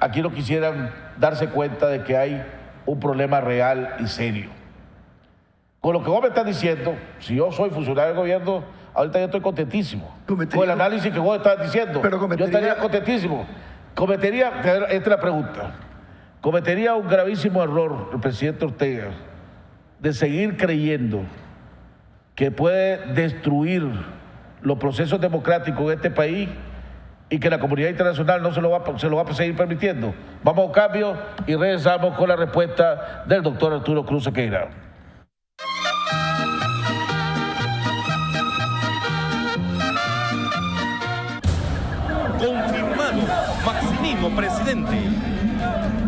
aquí no quisieran darse cuenta de que hay un problema real y serio. Con lo que vos me estás diciendo, si yo soy funcionario del gobierno, ahorita yo estoy contentísimo. Con el análisis que vos estás diciendo, yo estaría contentísimo. Esta es la pregunta, ¿cometería un gravísimo error el presidente Ortega de seguir creyendo que puede destruir los procesos democráticos en este país y que la comunidad internacional no se lo va a seguir permitiendo? Vamos a un cambio y regresamos con la respuesta del doctor Arturo Cruz Sequeira. Confirmado, Maximino presidente.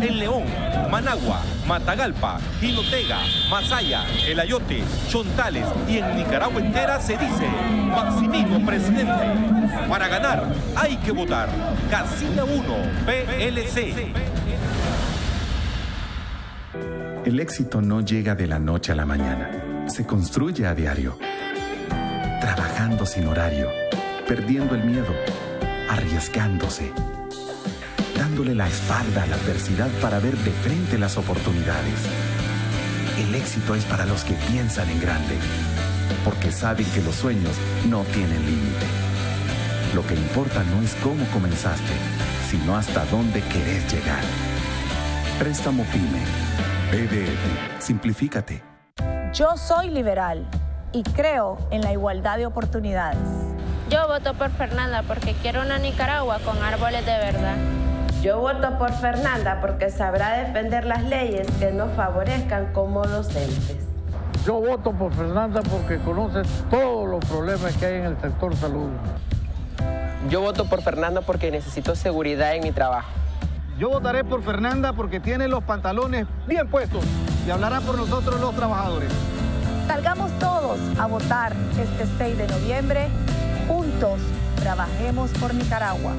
En León, Managua, Matagalpa, Jinotega, Masaya, El Ayote, Chontales y en Nicaragua entera se dice Maximino presidente. Para ganar hay que votar. Casilla 1, PLC. El éxito no llega de la noche a la mañana. Se construye a diario. Trabajando sin horario, perdiendo el miedo, arriesgándose, dándole la espalda a la adversidad para ver de frente las oportunidades. El éxito es para los que piensan en grande, porque saben que los sueños no tienen límite. Lo que importa no es cómo comenzaste, sino hasta dónde querés llegar. Préstamo PYME. BDF. Simplifícate. Yo soy liberal y creo en la igualdad de oportunidades. Yo voto por Fernanda porque quiero una Nicaragua con árboles de verdad. Yo voto por Fernanda porque sabrá defender las leyes que nos favorezcan como docentes. Yo voto por Fernanda porque conoce todos los problemas que hay en el sector salud. Yo voto por Fernanda porque necesito seguridad en mi trabajo. Yo votaré por Fernanda porque tiene los pantalones bien puestos y hablará por nosotros los trabajadores. Salgamos todos a votar este 6 de noviembre. Juntos, trabajemos por Nicaragua.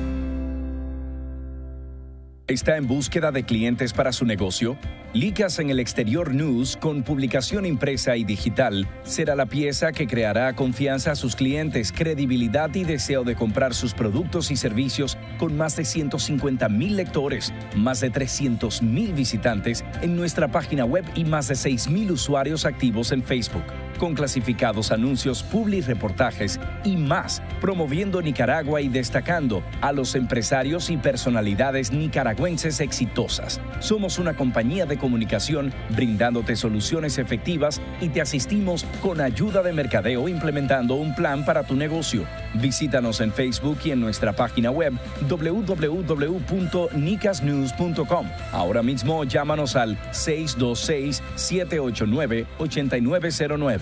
¿Está en búsqueda de clientes para su negocio? Licas en el Exterior News, con publicación impresa y digital, será la pieza que creará confianza a sus clientes, credibilidad y deseo de comprar sus productos y servicios con más de 150,000 lectores, más de 300,000 visitantes en nuestra página web y más de 6,000 usuarios activos en Facebook, con clasificados anuncios, publireportajes y más, promoviendo Nicaragua y destacando a los empresarios y personalidades nicaragüenses exitosas. Somos una compañía de comunicación brindándote soluciones efectivas y te asistimos con ayuda de mercadeo implementando un plan para tu negocio. Visítanos en Facebook y en nuestra página web www.nicasnews.com. Ahora mismo llámanos al 626-789-8909.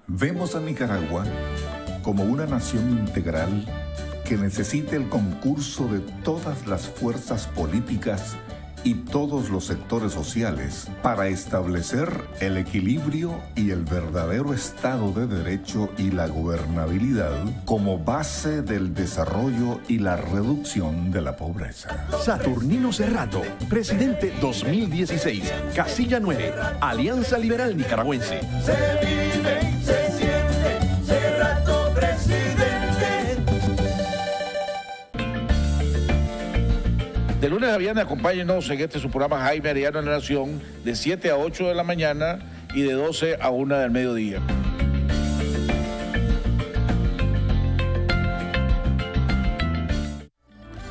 Vemos a Nicaragua como una nación integral que necesita el concurso de todas las fuerzas políticas y todos los sectores sociales para establecer el equilibrio y el verdadero Estado de Derecho y la gobernabilidad como base del desarrollo y la reducción de la pobreza. Saturnino Cerrato, presidente 2016, Casilla 9, Alianza Liberal Nicaragüense. Se vive y se siente, Cerrato presidente. De lunes a viernes, acompáñenos en este su programa Jaime Arellano en la Nación, de 7 a 8 de la mañana y de 12 a 1 del mediodía.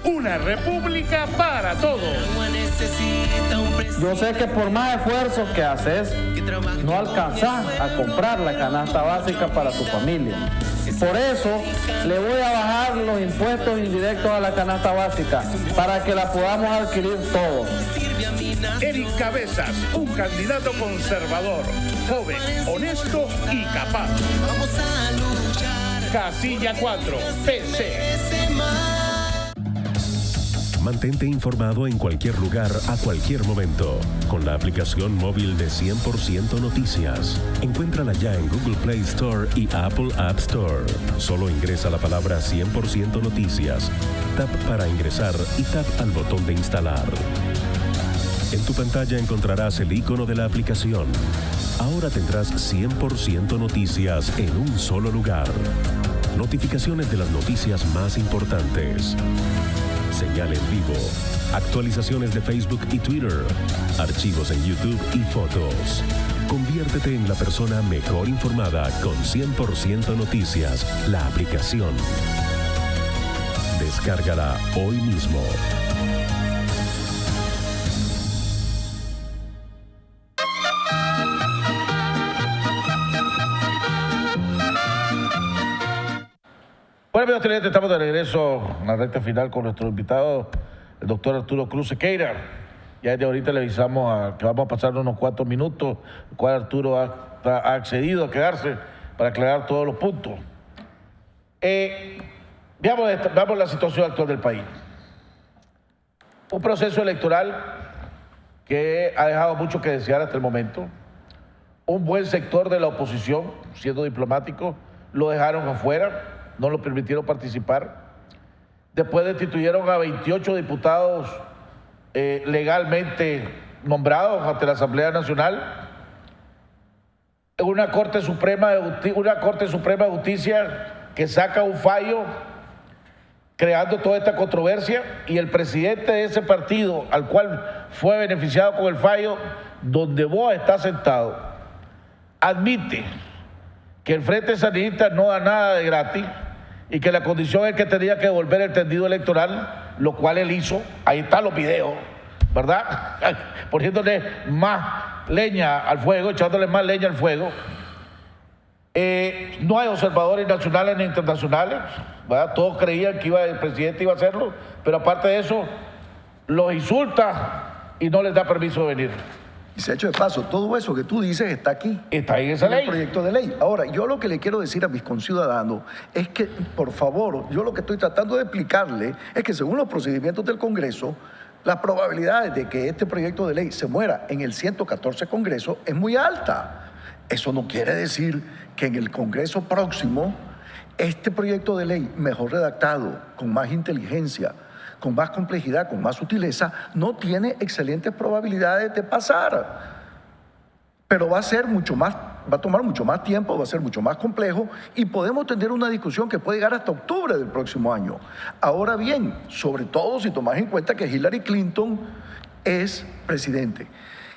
Una república para todos. Yo sé que por más esfuerzos que haces, no alcanzás a comprar la canasta básica para tu familia. Por eso, le voy a bajar los impuestos indirectos a la canasta básica para que la podamos adquirir todos. Eric Cabezas, un candidato conservador, joven, honesto y capaz. Vamos a luchar. Casilla 4, PC. Mantente informado en cualquier lugar, a cualquier momento, con la aplicación móvil de 100% Noticias. Encuéntrala ya en Google Play Store y Apple App Store. Solo ingresa la palabra 100% Noticias, tap para ingresar y tap al botón de instalar. En tu pantalla encontrarás el icono de la aplicación. Ahora tendrás 100% Noticias en un solo lugar. Notificaciones de las noticias más importantes. Señal en vivo, actualizaciones de Facebook y Twitter, archivos en YouTube y fotos. Conviértete en la persona mejor informada con 100% Noticias, la aplicación. Descárgala hoy mismo. Bueno, amigos televidentes, estamos de regreso en la recta final con nuestro invitado, el doctor Arturo Cruz Sequeira. Ya desde ahorita le avisamos que vamos a pasar unos cuantos minutos, el cual Arturo ha accedido a quedarse para aclarar todos los puntos. Veamos la situación actual del país. Un proceso electoral que ha dejado mucho que desear hasta el momento. Un buen sector de la oposición, siendo diplomático, lo dejaron afuera. No lo permitieron participar. Después destituyeron a 28 diputados legalmente nombrados ante la Asamblea Nacional. Una Corte Suprema de Justicia que saca un fallo creando toda esta controversia, y el presidente de ese partido, al cual fue beneficiado con el fallo, donde vos estás sentado, admite que el Frente Sandinista no da nada de gratis y que la condición es que tenía que devolver el tendido electoral, lo cual él hizo. Ahí están los videos ¿verdad? Poniéndole más leña al fuego, echándole más leña al fuego. No hay observadores nacionales ni internacionales, ¿verdad? Todos creían que el presidente iba a hacerlo, pero aparte de eso, los insulta y no les da permiso de venir. Y se ha hecho de paso, todo eso que tú dices está aquí. Está en esa ley. El proyecto de ley. Ahora, yo lo que le quiero decir a mis conciudadanos es que, por favor, yo lo que estoy tratando de explicarle es que según los procedimientos del Congreso, las probabilidades de que este proyecto de ley se muera en el 114 Congreso es muy alta. Eso no quiere decir que en el Congreso próximo, este proyecto de ley mejor redactado, con más inteligencia, con más complejidad, con más sutileza, no tiene excelentes probabilidades de pasar. Pero va a ser mucho más, va a tomar mucho más tiempo, va a ser mucho más complejo y podemos tener una discusión que puede llegar hasta octubre del próximo año. Ahora bien, sobre todo si tomas en cuenta que Hillary Clinton es presidente.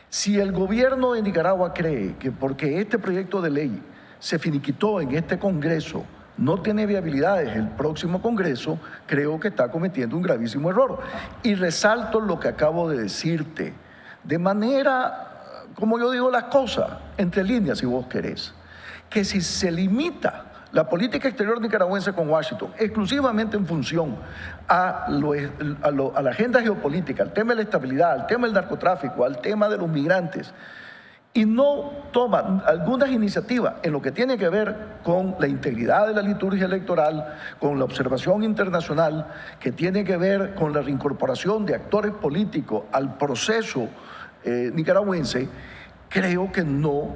Si el gobierno de Nicaragua cree que porque este proyecto de ley se finiquitó en este Congreso, no tiene viabilidades el próximo Congreso, creo que está cometiendo un gravísimo error. Y resalto lo que acabo de decirte, de manera, como yo digo las cosas, entre líneas si vos querés, que si se limita la política exterior nicaragüense con Washington exclusivamente en función a la agenda geopolítica, al tema de la estabilidad, al tema del narcotráfico, al tema de los migrantes, y no toma algunas iniciativas en lo que tiene que ver con la integridad de la liturgia electoral, con la observación internacional, que tiene que ver con la reincorporación de actores políticos al proceso nicaragüense, creo que no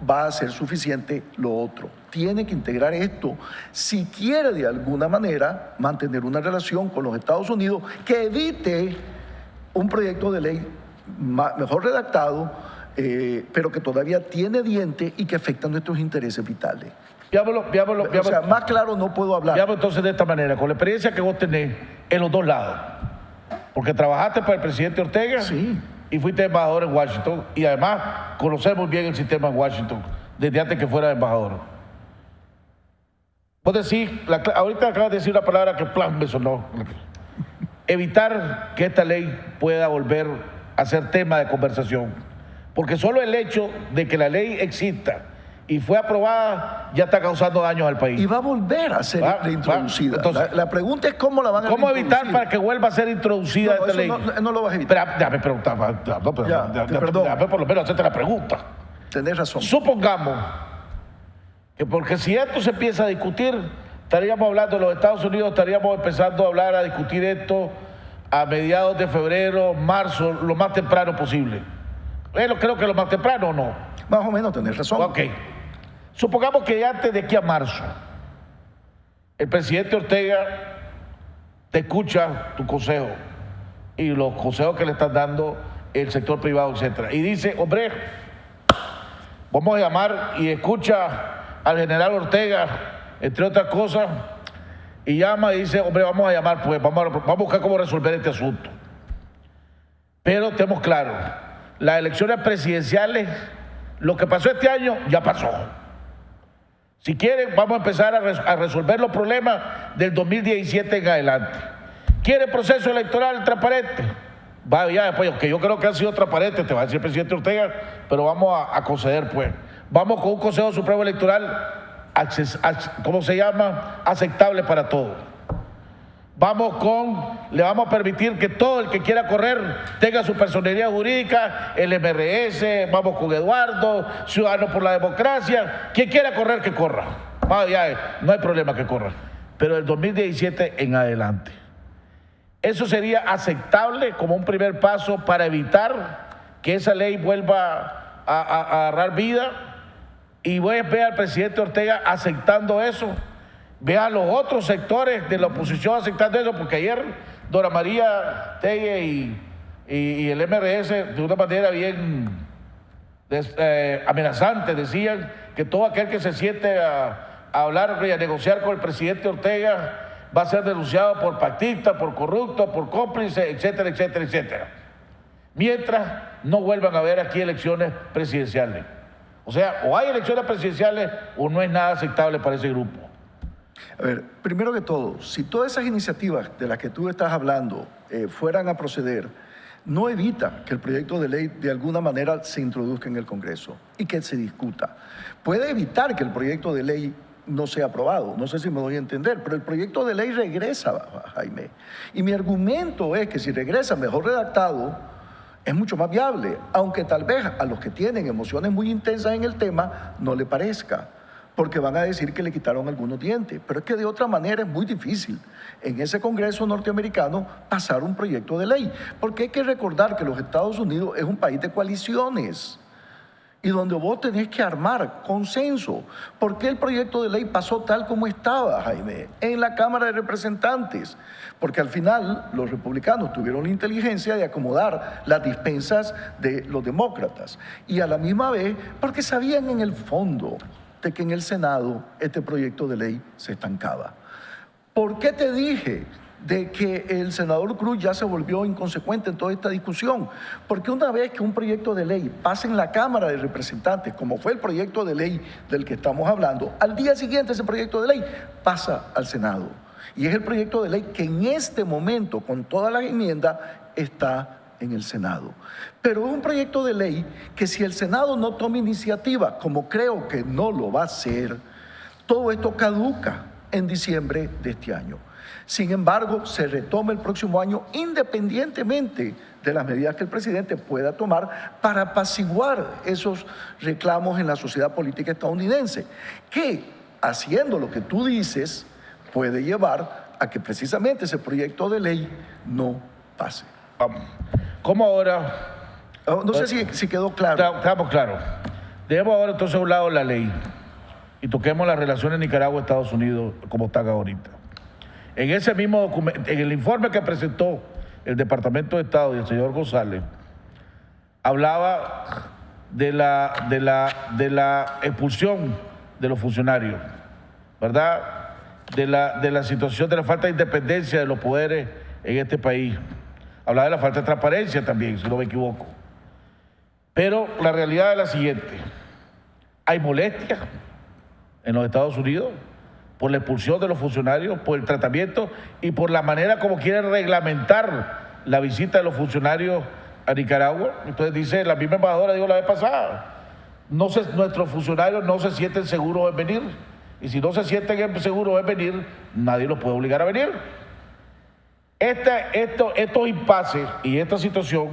va a ser suficiente lo otro. Tiene que integrar esto si quiere de alguna manera mantener una relación con los Estados Unidos que evite un proyecto de ley mejor redactado, pero que todavía tiene diente y que afecta nuestros intereses vitales. O sea, más claro no puedo hablar. Veamos entonces de esta manera, con la experiencia que vos tenés en los dos lados, porque trabajaste para el presidente Ortega y fuiste embajador en Washington, y además conocemos bien el sistema en Washington, desde antes que fuera embajador. Vos decís, ahorita acabas de decir una palabra que me sonó. Evitar que esta ley pueda volver a ser tema de conversación. Porque solo el hecho de que la ley exista y fue aprobada ya está causando daños al país. Y va a volver a ser reintroducida. Entonces, la pregunta es cómo la van a ¿cómo evitar para que vuelva a ser introducida esta ley? No lo vas a evitar. Déjame preguntar, déjame por lo menos hacerte la pregunta. Tenés razón. Supongamos que porque si esto se empieza a discutir, estaríamos hablando de los Estados Unidos, estaríamos empezando a discutir esto a mediados de febrero, marzo, lo más temprano posible. Creo que lo más temprano o no. Más o menos tenés razón. Ok. Supongamos que antes de aquí a marzo, el presidente Ortega te escucha tu consejo y los consejos que le están dando el sector privado, etcétera. Y dice, hombre, vamos a llamar y escucha al general Ortega, entre otras cosas, y llama y dice, hombre, vamos a llamar, pues vamos a buscar cómo resolver este asunto. Pero tenemos claro, las elecciones presidenciales, lo que pasó este año, ya pasó. Si quieren, vamos a empezar a resolver los problemas del 2017 en adelante. ¿Quiere proceso electoral transparente? Vaya, pues, que yo creo que ha sido transparente, te va a decir el presidente Ortega, pero vamos a conceder, pues. Vamos con un Consejo Supremo Electoral, ¿cómo se llama? Aceptable para todos. Le vamos a permitir que todo el que quiera correr tenga su personería jurídica, el MRS, vamos con Eduardo, Ciudadanos por la Democracia, quien quiera correr que corra. No hay problema que corra. Pero del 2017 en adelante. Eso sería aceptable como un primer paso para evitar que esa ley vuelva a agarrar vida, y voy a ver al presidente Ortega aceptando eso. Vea a los otros sectores de la oposición aceptando eso, porque ayer Dora María Telle y el MRS, de una manera bien amenazante, decían que todo aquel que se siente a hablar y a negociar con el presidente Ortega va a ser denunciado por pactista, por corrupto, por cómplice, etcétera, etcétera, etcétera. Mientras no vuelvan a haber aquí elecciones presidenciales. O sea, o hay elecciones presidenciales o no es nada aceptable para ese grupo. A ver, primero que todo, si todas esas iniciativas de las que tú estás hablando fueran a proceder, no evita que el proyecto de ley de alguna manera se introduzca en el Congreso y que se discuta. Puede evitar que el proyecto de ley no sea aprobado, no sé si me doy a entender, pero el proyecto de ley regresa, Jaime. Y mi argumento es que si regresa mejor redactado, es mucho más viable, aunque tal vez a los que tienen emociones muy intensas en el tema no le parezca, porque van a decir que le quitaron algunos dientes. Pero es que de otra manera es muy difícil en ese Congreso norteamericano pasar un proyecto de ley, porque hay que recordar que los Estados Unidos es un país de coaliciones y donde vos tenés que armar consenso. ¿Por qué el proyecto de ley pasó tal como estaba, Jaime, en la Cámara de Representantes? Porque al final los republicanos tuvieron la inteligencia de acomodar las dispensas de los demócratas y a la misma vez porque sabían en el fondo de que en el Senado este proyecto de ley se estancaba. ¿Por qué te dije de que el senador Cruz ya se volvió inconsecuente en toda esta discusión? Porque una vez que un proyecto de ley pasa en la Cámara de Representantes, como fue el proyecto de ley del que estamos hablando, al día siguiente ese proyecto de ley pasa al Senado. Y es el proyecto de ley que en este momento, con todas las enmiendas, está en el Senado. Pero es un proyecto de ley que si el Senado no toma iniciativa, como creo que no lo va a hacer, todo esto caduca en diciembre de este año. Sin embargo, se retoma el próximo año independientemente de las medidas que el presidente pueda tomar para apaciguar esos reclamos en la sociedad política estadounidense, que haciendo lo que tú dices puede llevar a que precisamente ese proyecto de ley no pase. ¿Cómo ahora? No sé si quedó claro. Estamos claros. Dejemos ahora entonces a un lado la ley y toquemos las relaciones Nicaragua-Estados Unidos como están ahorita. En ese mismo documento, en el informe que presentó el Departamento de Estado y el señor González, hablaba de la expulsión de los funcionarios, ¿verdad? De la situación de la falta de independencia de los poderes en este país. Hablaba de la falta de transparencia también, si no me equivoco. Pero la realidad es la siguiente. Hay molestia en los Estados Unidos por la expulsión de los funcionarios, por el tratamiento y por la manera como quieren reglamentar la visita de los funcionarios a Nicaragua. Entonces dice, la misma embajadora dijo la vez pasada, nuestros funcionarios no se sienten seguros en venir. Y si no se sienten seguros en venir, nadie los puede obligar a venir. Estos impases y esta situación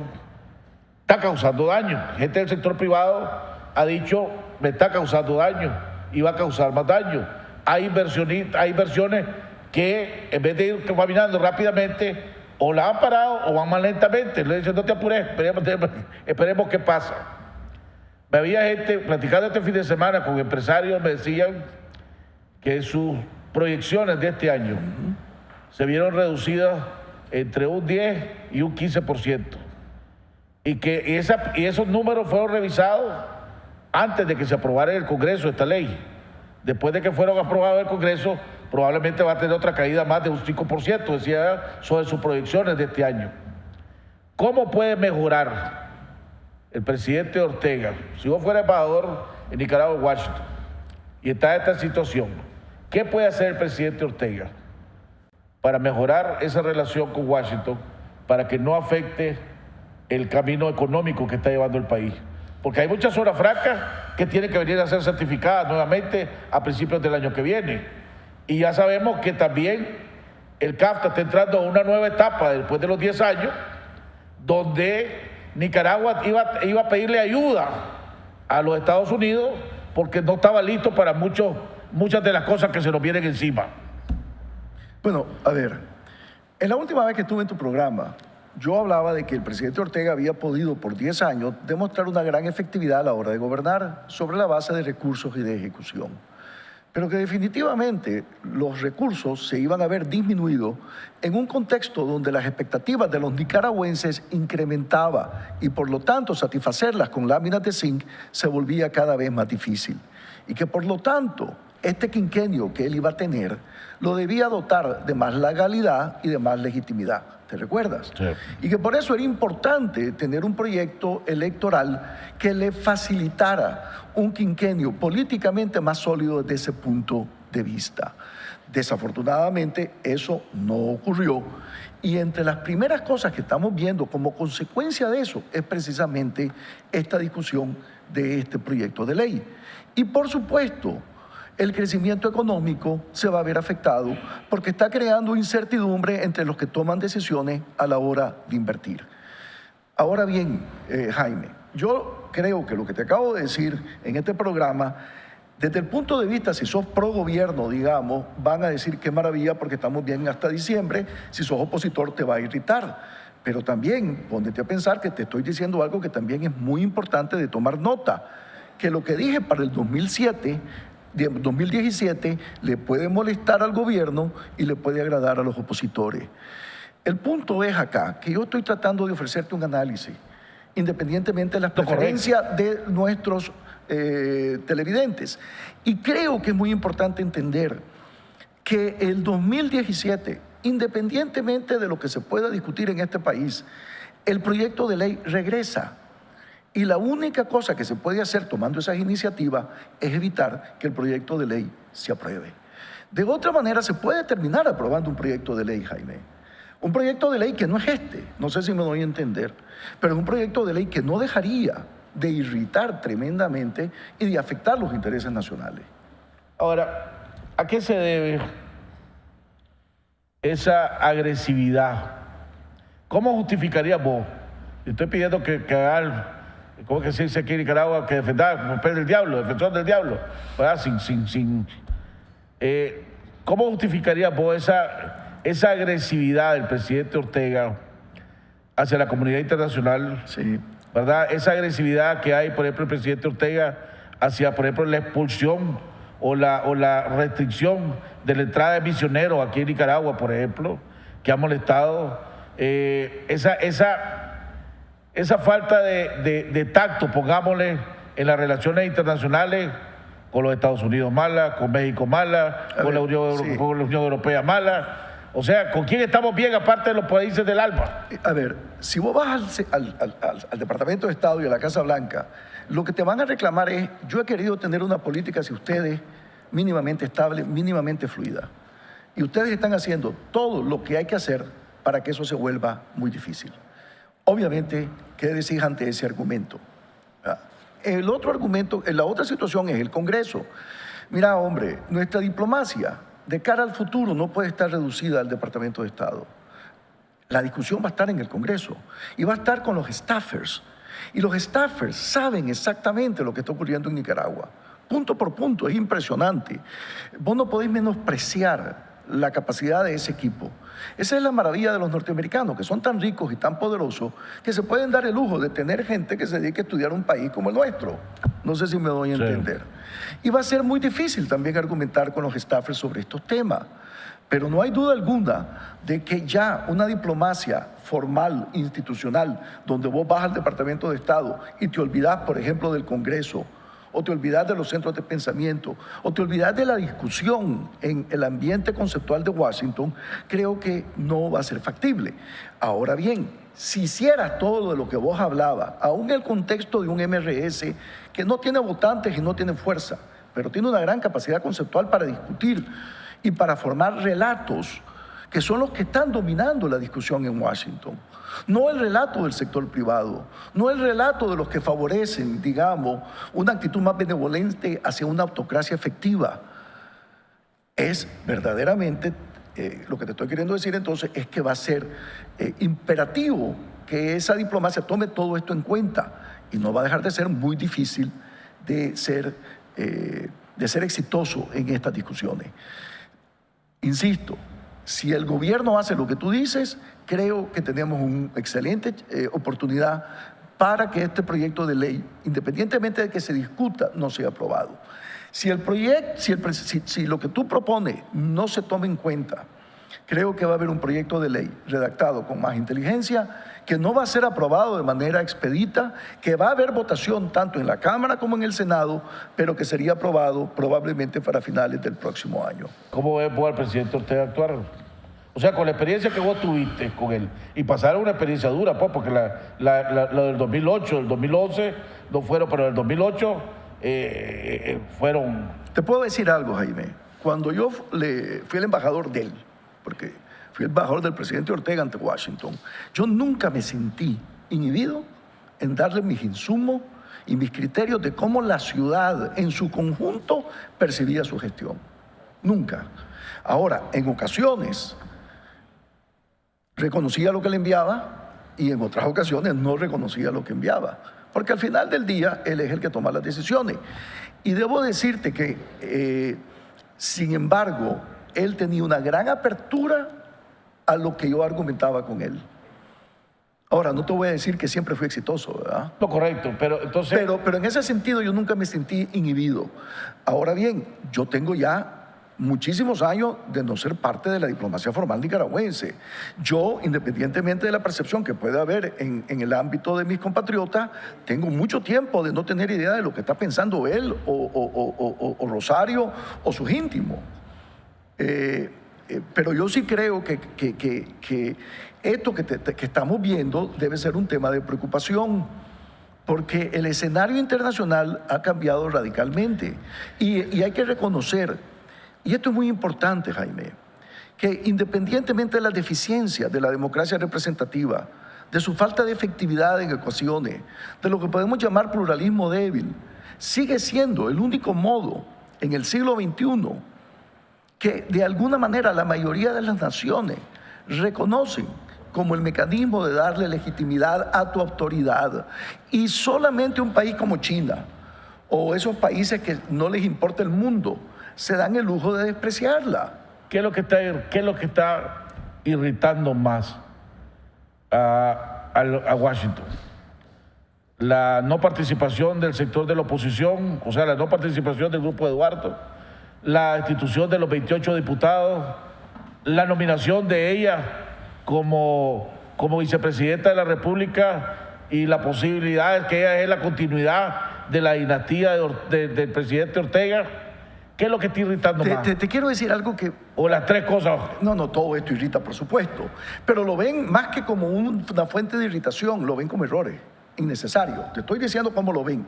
está causando daño. Gente del sector privado ha dicho, me está causando daño y va a causar más daño. Hay inversiones que en vez de ir caminando rápidamente, o la han parado o van más lentamente. Le dicen, no te apures, esperemos qué pasa. Me había gente platicando este fin de semana con empresarios, me decían que sus proyecciones de este año se vieron reducidas entre un 10 y un 15%. Y que esos números fueron revisados antes de que se aprobara en el Congreso esta ley. Después de que fueron aprobados en el Congreso, probablemente va a tener otra caída más de un 5%, decía, sobre sus proyecciones de este año. ¿Cómo puede mejorar el presidente Ortega? Si vos fuera embajador en Nicaragua, Washington, y está esta situación, ¿qué puede hacer el presidente Ortega para mejorar esa relación con Washington, para que no afecte el camino económico que está llevando el país? Porque hay muchas zonas francas que tienen que venir a ser certificadas nuevamente a principios del año que viene. Y ya sabemos que también el CAFTA está entrando a una nueva etapa después de los 10 años, donde Nicaragua iba a pedirle ayuda a los Estados Unidos porque no estaba listo para muchas de las cosas que se nos vienen encima. Bueno, a ver, en la última vez que estuve en tu programa, yo hablaba de que el presidente Ortega había podido por 10 años demostrar una gran efectividad a la hora de gobernar sobre la base de recursos y de ejecución. Pero que definitivamente los recursos se iban a ver disminuidos en un contexto donde las expectativas de los nicaragüenses incrementaba y por lo tanto satisfacerlas con láminas de zinc se volvía cada vez más difícil. Y que por lo tanto este quinquenio que él iba a tener lo debía dotar de más legalidad y de más legitimidad. ¿Te recuerdas? Sí. Y que por eso era importante tener un proyecto electoral que le facilitara un quinquenio políticamente más sólido desde ese punto de vista. Desafortunadamente, eso no ocurrió. Y entre las primeras cosas que estamos viendo como consecuencia de eso es precisamente esta discusión de este proyecto de ley. Y por supuesto, el crecimiento económico se va a ver afectado porque está creando incertidumbre entre los que toman decisiones a la hora de invertir. Ahora bien, Jaime, yo creo que lo que te acabo de decir en este programa, desde el punto de vista, si sos pro gobierno, digamos, van a decir qué maravilla porque estamos bien hasta diciembre, si sos opositor te va a irritar. Pero también, pónete a pensar que te estoy diciendo algo que también es muy importante de tomar nota, que lo que dije para el 2017 le puede molestar al gobierno y le puede agradar a los opositores. El punto es acá que yo estoy tratando de ofrecerte un análisis, independientemente de las preferencias de nuestros televidentes. Y creo que es muy importante entender que el 2017, independientemente de lo que se pueda discutir en este país, el proyecto de ley regresa. Y la única cosa que se puede hacer tomando esas iniciativas es evitar que el proyecto de ley se apruebe. De otra manera, se puede terminar aprobando un proyecto de ley, Jaime. Un proyecto de ley que no es no sé si me doy a entender, pero es un proyecto de ley que no dejaría de irritar tremendamente y de afectar los intereses nacionales. Ahora, ¿a qué se debe esa agresividad? ¿Cómo justificarías vos? Estoy pidiendo que hagan, ¿cómo que se dice aquí en Nicaragua? Que defender el diablo, defensor del diablo. ¿Verdad? ¿Cómo justificarías vos esa agresividad del presidente Ortega hacia la comunidad internacional? Sí. ¿Verdad? Esa agresividad que hay, por ejemplo, el presidente Ortega hacia, por ejemplo, la expulsión o la restricción de la entrada de misioneros aquí en Nicaragua, por ejemplo, que ha molestado. Esa falta de tacto, pongámosle, en las relaciones internacionales, con los Estados Unidos mala, con México mala, con la Unión Europea mala. O sea, ¿con quién estamos bien aparte de los países del ALBA? A ver, si vos vas al Departamento de Estado y a la Casa Blanca, lo que te van a reclamar es, yo he querido tener una política hacia ustedes mínimamente estable, mínimamente fluida. Y ustedes están haciendo todo lo que hay que hacer para que eso se vuelva muy difícil. Obviamente, ¿qué decís ante ese argumento? El otro argumento, la otra situación es el Congreso. Mira, hombre, nuestra diplomacia de cara al futuro no puede estar reducida al Departamento de Estado. La discusión va a estar en el Congreso y va a estar con los staffers. Y los staffers saben exactamente lo que está ocurriendo en Nicaragua. Punto por punto, es impresionante. Vos no podés menospreciar la capacidad de ese equipo. Esa es la maravilla de los norteamericanos, que son tan ricos y tan poderosos que se pueden dar el lujo de tener gente que se dedique a estudiar un país como el nuestro. No sé si me doy a entender. Y va a ser muy difícil también argumentar con los staffers sobre estos temas. Pero no hay duda alguna de que ya una diplomacia formal, institucional, donde vos vas al Departamento de Estado y te olvidás, por ejemplo, del Congreso, o te olvidas de los centros de pensamiento, o te olvidas de la discusión en el ambiente conceptual de Washington, creo que no va a ser factible. Ahora bien, si hicieras todo de lo que vos hablabas, aún en el contexto de un MRS que no tiene votantes y no tiene fuerza, pero tiene una gran capacidad conceptual para discutir y para formar relatos que son los que están dominando la discusión en Washington. No el relato del sector privado, no el relato de los que favorecen, digamos, una actitud más benevolente hacia una autocracia efectiva. Es verdaderamente, lo que te estoy queriendo decir entonces, es que va a ser imperativo que esa diplomacia tome todo esto en cuenta y no va a dejar de ser muy difícil de ser exitoso en estas discusiones. Insisto, si el gobierno hace lo que tú dices, creo que tenemos una excelente oportunidad para que este proyecto de ley, independientemente de que se discuta, no sea aprobado. Si lo que tú propones no se toma en cuenta, creo que va a haber un proyecto de ley redactado con más inteligencia, que no va a ser aprobado de manera expedita, que va a haber votación tanto en la Cámara como en el Senado, pero que sería aprobado probablemente para finales del próximo año. ¿Cómo ves vos al presidente Ortega actuar? O sea, con la experiencia que vos tuviste con él, y pasaron una experiencia dura, pues, porque lo del 2008, el 2011 no fueron, pero el 2008 fueron... Te puedo decir algo, Jaime. cuando yo fui el embajador de él, porque fui el embajador del presidente Ortega ante Washington, yo nunca me sentí inhibido en darle mis insumos y mis criterios de cómo la ciudad en su conjunto percibía su gestión. Nunca. Ahora, en ocasiones reconocía lo que le enviaba y en otras ocasiones no reconocía lo que enviaba, porque al final del día él es el que toma las decisiones. Y debo decirte que, sin embargo, él tenía una gran apertura a lo que yo argumentaba con él. Ahora, no te voy a decir que siempre fui exitoso, ¿verdad? No, correcto, pero entonces... Pero en ese sentido yo nunca me sentí inhibido. Ahora bien, yo tengo ya muchísimos años de no ser parte de la diplomacia formal nicaragüense. Yo, independientemente de la percepción que pueda haber en el ámbito de mis compatriotas, tengo mucho tiempo de no tener idea de lo que está pensando él o Rosario o sus íntimos. Pero yo sí creo que esto que estamos viendo debe ser un tema de preocupación, porque el escenario internacional ha cambiado radicalmente y hay que reconocer, y esto es muy importante, Jaime, que independientemente de las deficiencias de la democracia representativa, de su falta de efectividad en ecuaciones, de lo que podemos llamar pluralismo débil, sigue siendo el único modo en el siglo XXI que de alguna manera la mayoría de las naciones reconocen como el mecanismo de darle legitimidad a tu autoridad. Y solamente un país como China o esos países que no les importa el mundo se dan el lujo de despreciarla. ¿Qué es lo que está irritando más a Washington? La no participación del sector de la oposición, o sea, la no participación del Grupo Eduardo, la institución de los 28 diputados, la nominación de ella como vicepresidenta de la República y la posibilidad de que ella es la continuidad de la dinastía del presidente Ortega. ¿Qué es lo que está irritando más? Te quiero decir algo que... O las tres cosas. No, todo esto irrita, por supuesto. Pero lo ven más que como una fuente de irritación, lo ven como errores innecesarios. Te estoy diciendo cómo lo ven.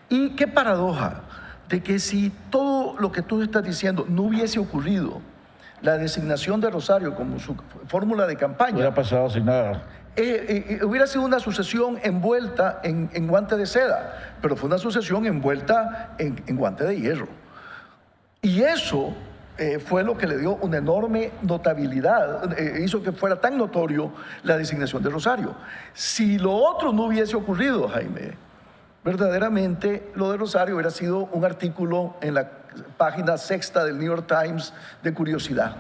Y qué paradoja de que si todo lo que tú estás diciendo no hubiese ocurrido, la designación de Rosario como su fórmula de campaña... Hubiera pasado sin nada. Hubiera sido una sucesión envuelta en guante de seda, pero fue una sucesión envuelta en guante de hierro. Y eso fue lo que le dio una enorme notabilidad, hizo que fuera tan notorio la designación de Rosario. Si lo otro no hubiese ocurrido, Jaime, verdaderamente lo de Rosario hubiera sido un artículo en la página sexta del New York Times de curiosidad.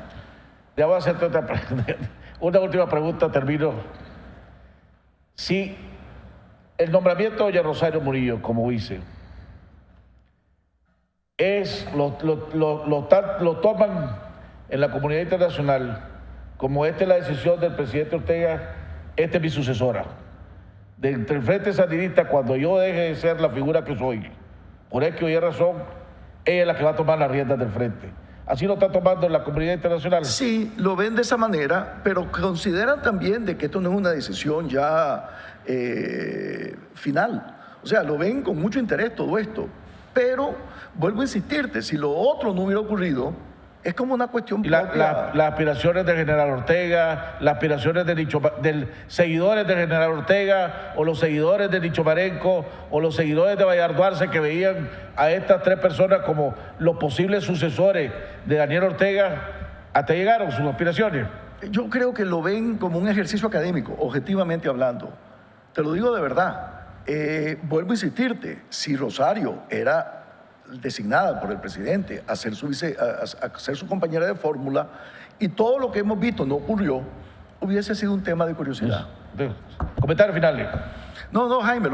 Ya voy a hacerte una última pregunta, termino. Si el nombramiento de Rosario Murillo como vice lo toman en la comunidad internacional como esta es la decisión del presidente Ortega, esta es mi sucesora. Entre el Frente Sandinista, cuando yo deje de ser la figura que soy, por X o Y razón, ella es la que va a tomar las riendas del frente. ¿Así lo está tomando en la comunidad internacional? Sí, lo ven de esa manera, pero consideran también de que esto no es una decisión ya final. O sea, lo ven con mucho interés todo esto. Pero, vuelvo a insistirte, si lo otro no hubiera ocurrido, es como una cuestión propia. Las aspiraciones del general Ortega, las aspiraciones de seguidores del general Ortega, o los seguidores de Nicho Marenco, o los seguidores de Bayardo Arce, que veían a estas tres personas como los posibles sucesores de Daniel Ortega, hasta llegaron sus aspiraciones. Yo creo que lo ven como un ejercicio académico, objetivamente hablando. Te lo digo de verdad. Vuelvo a insistirte, si Rosario era designada por el presidente a ser su compañera de fórmula y todo lo que hemos visto no ocurrió, hubiese sido un tema de curiosidad. Comentario final. No, Jaime,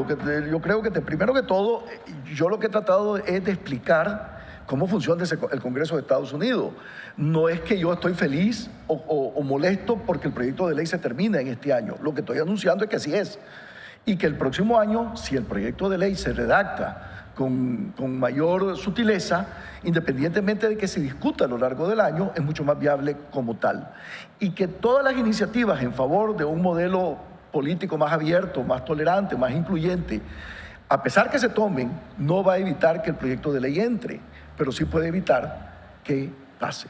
yo creo que primero que todo, yo lo que he tratado es de explicar cómo funciona el Congreso de Estados Unidos. No es que yo estoy feliz o molesto porque el proyecto de ley se termina en este año. Lo que estoy anunciando es que así es. Y que el próximo año, si el proyecto de ley se redacta con mayor sutileza, independientemente de que se discuta a lo largo del año, es mucho más viable como tal. Y que todas las iniciativas en favor de un modelo político más abierto, más tolerante, más incluyente, a pesar que se tomen, no va a evitar que el proyecto de ley entre, pero sí puede evitar que pase.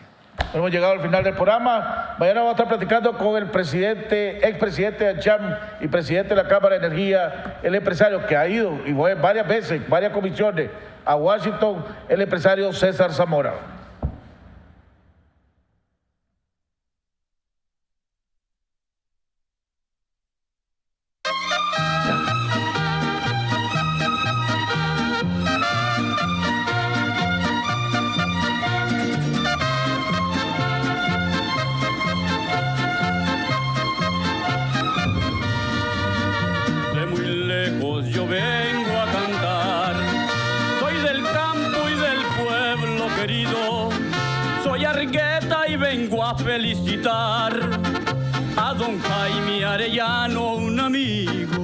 Hemos llegado al final del programa. Mañana vamos a estar platicando con el expresidente de ANCHAM y presidente de la Cámara de Energía, el empresario que ha ido y fue varias veces, varias comisiones a Washington, el empresario César Zamora. Yo vengo a cantar, soy del campo y del pueblo querido, soy Argueta y vengo a felicitar a don Jaime Arellano, un amigo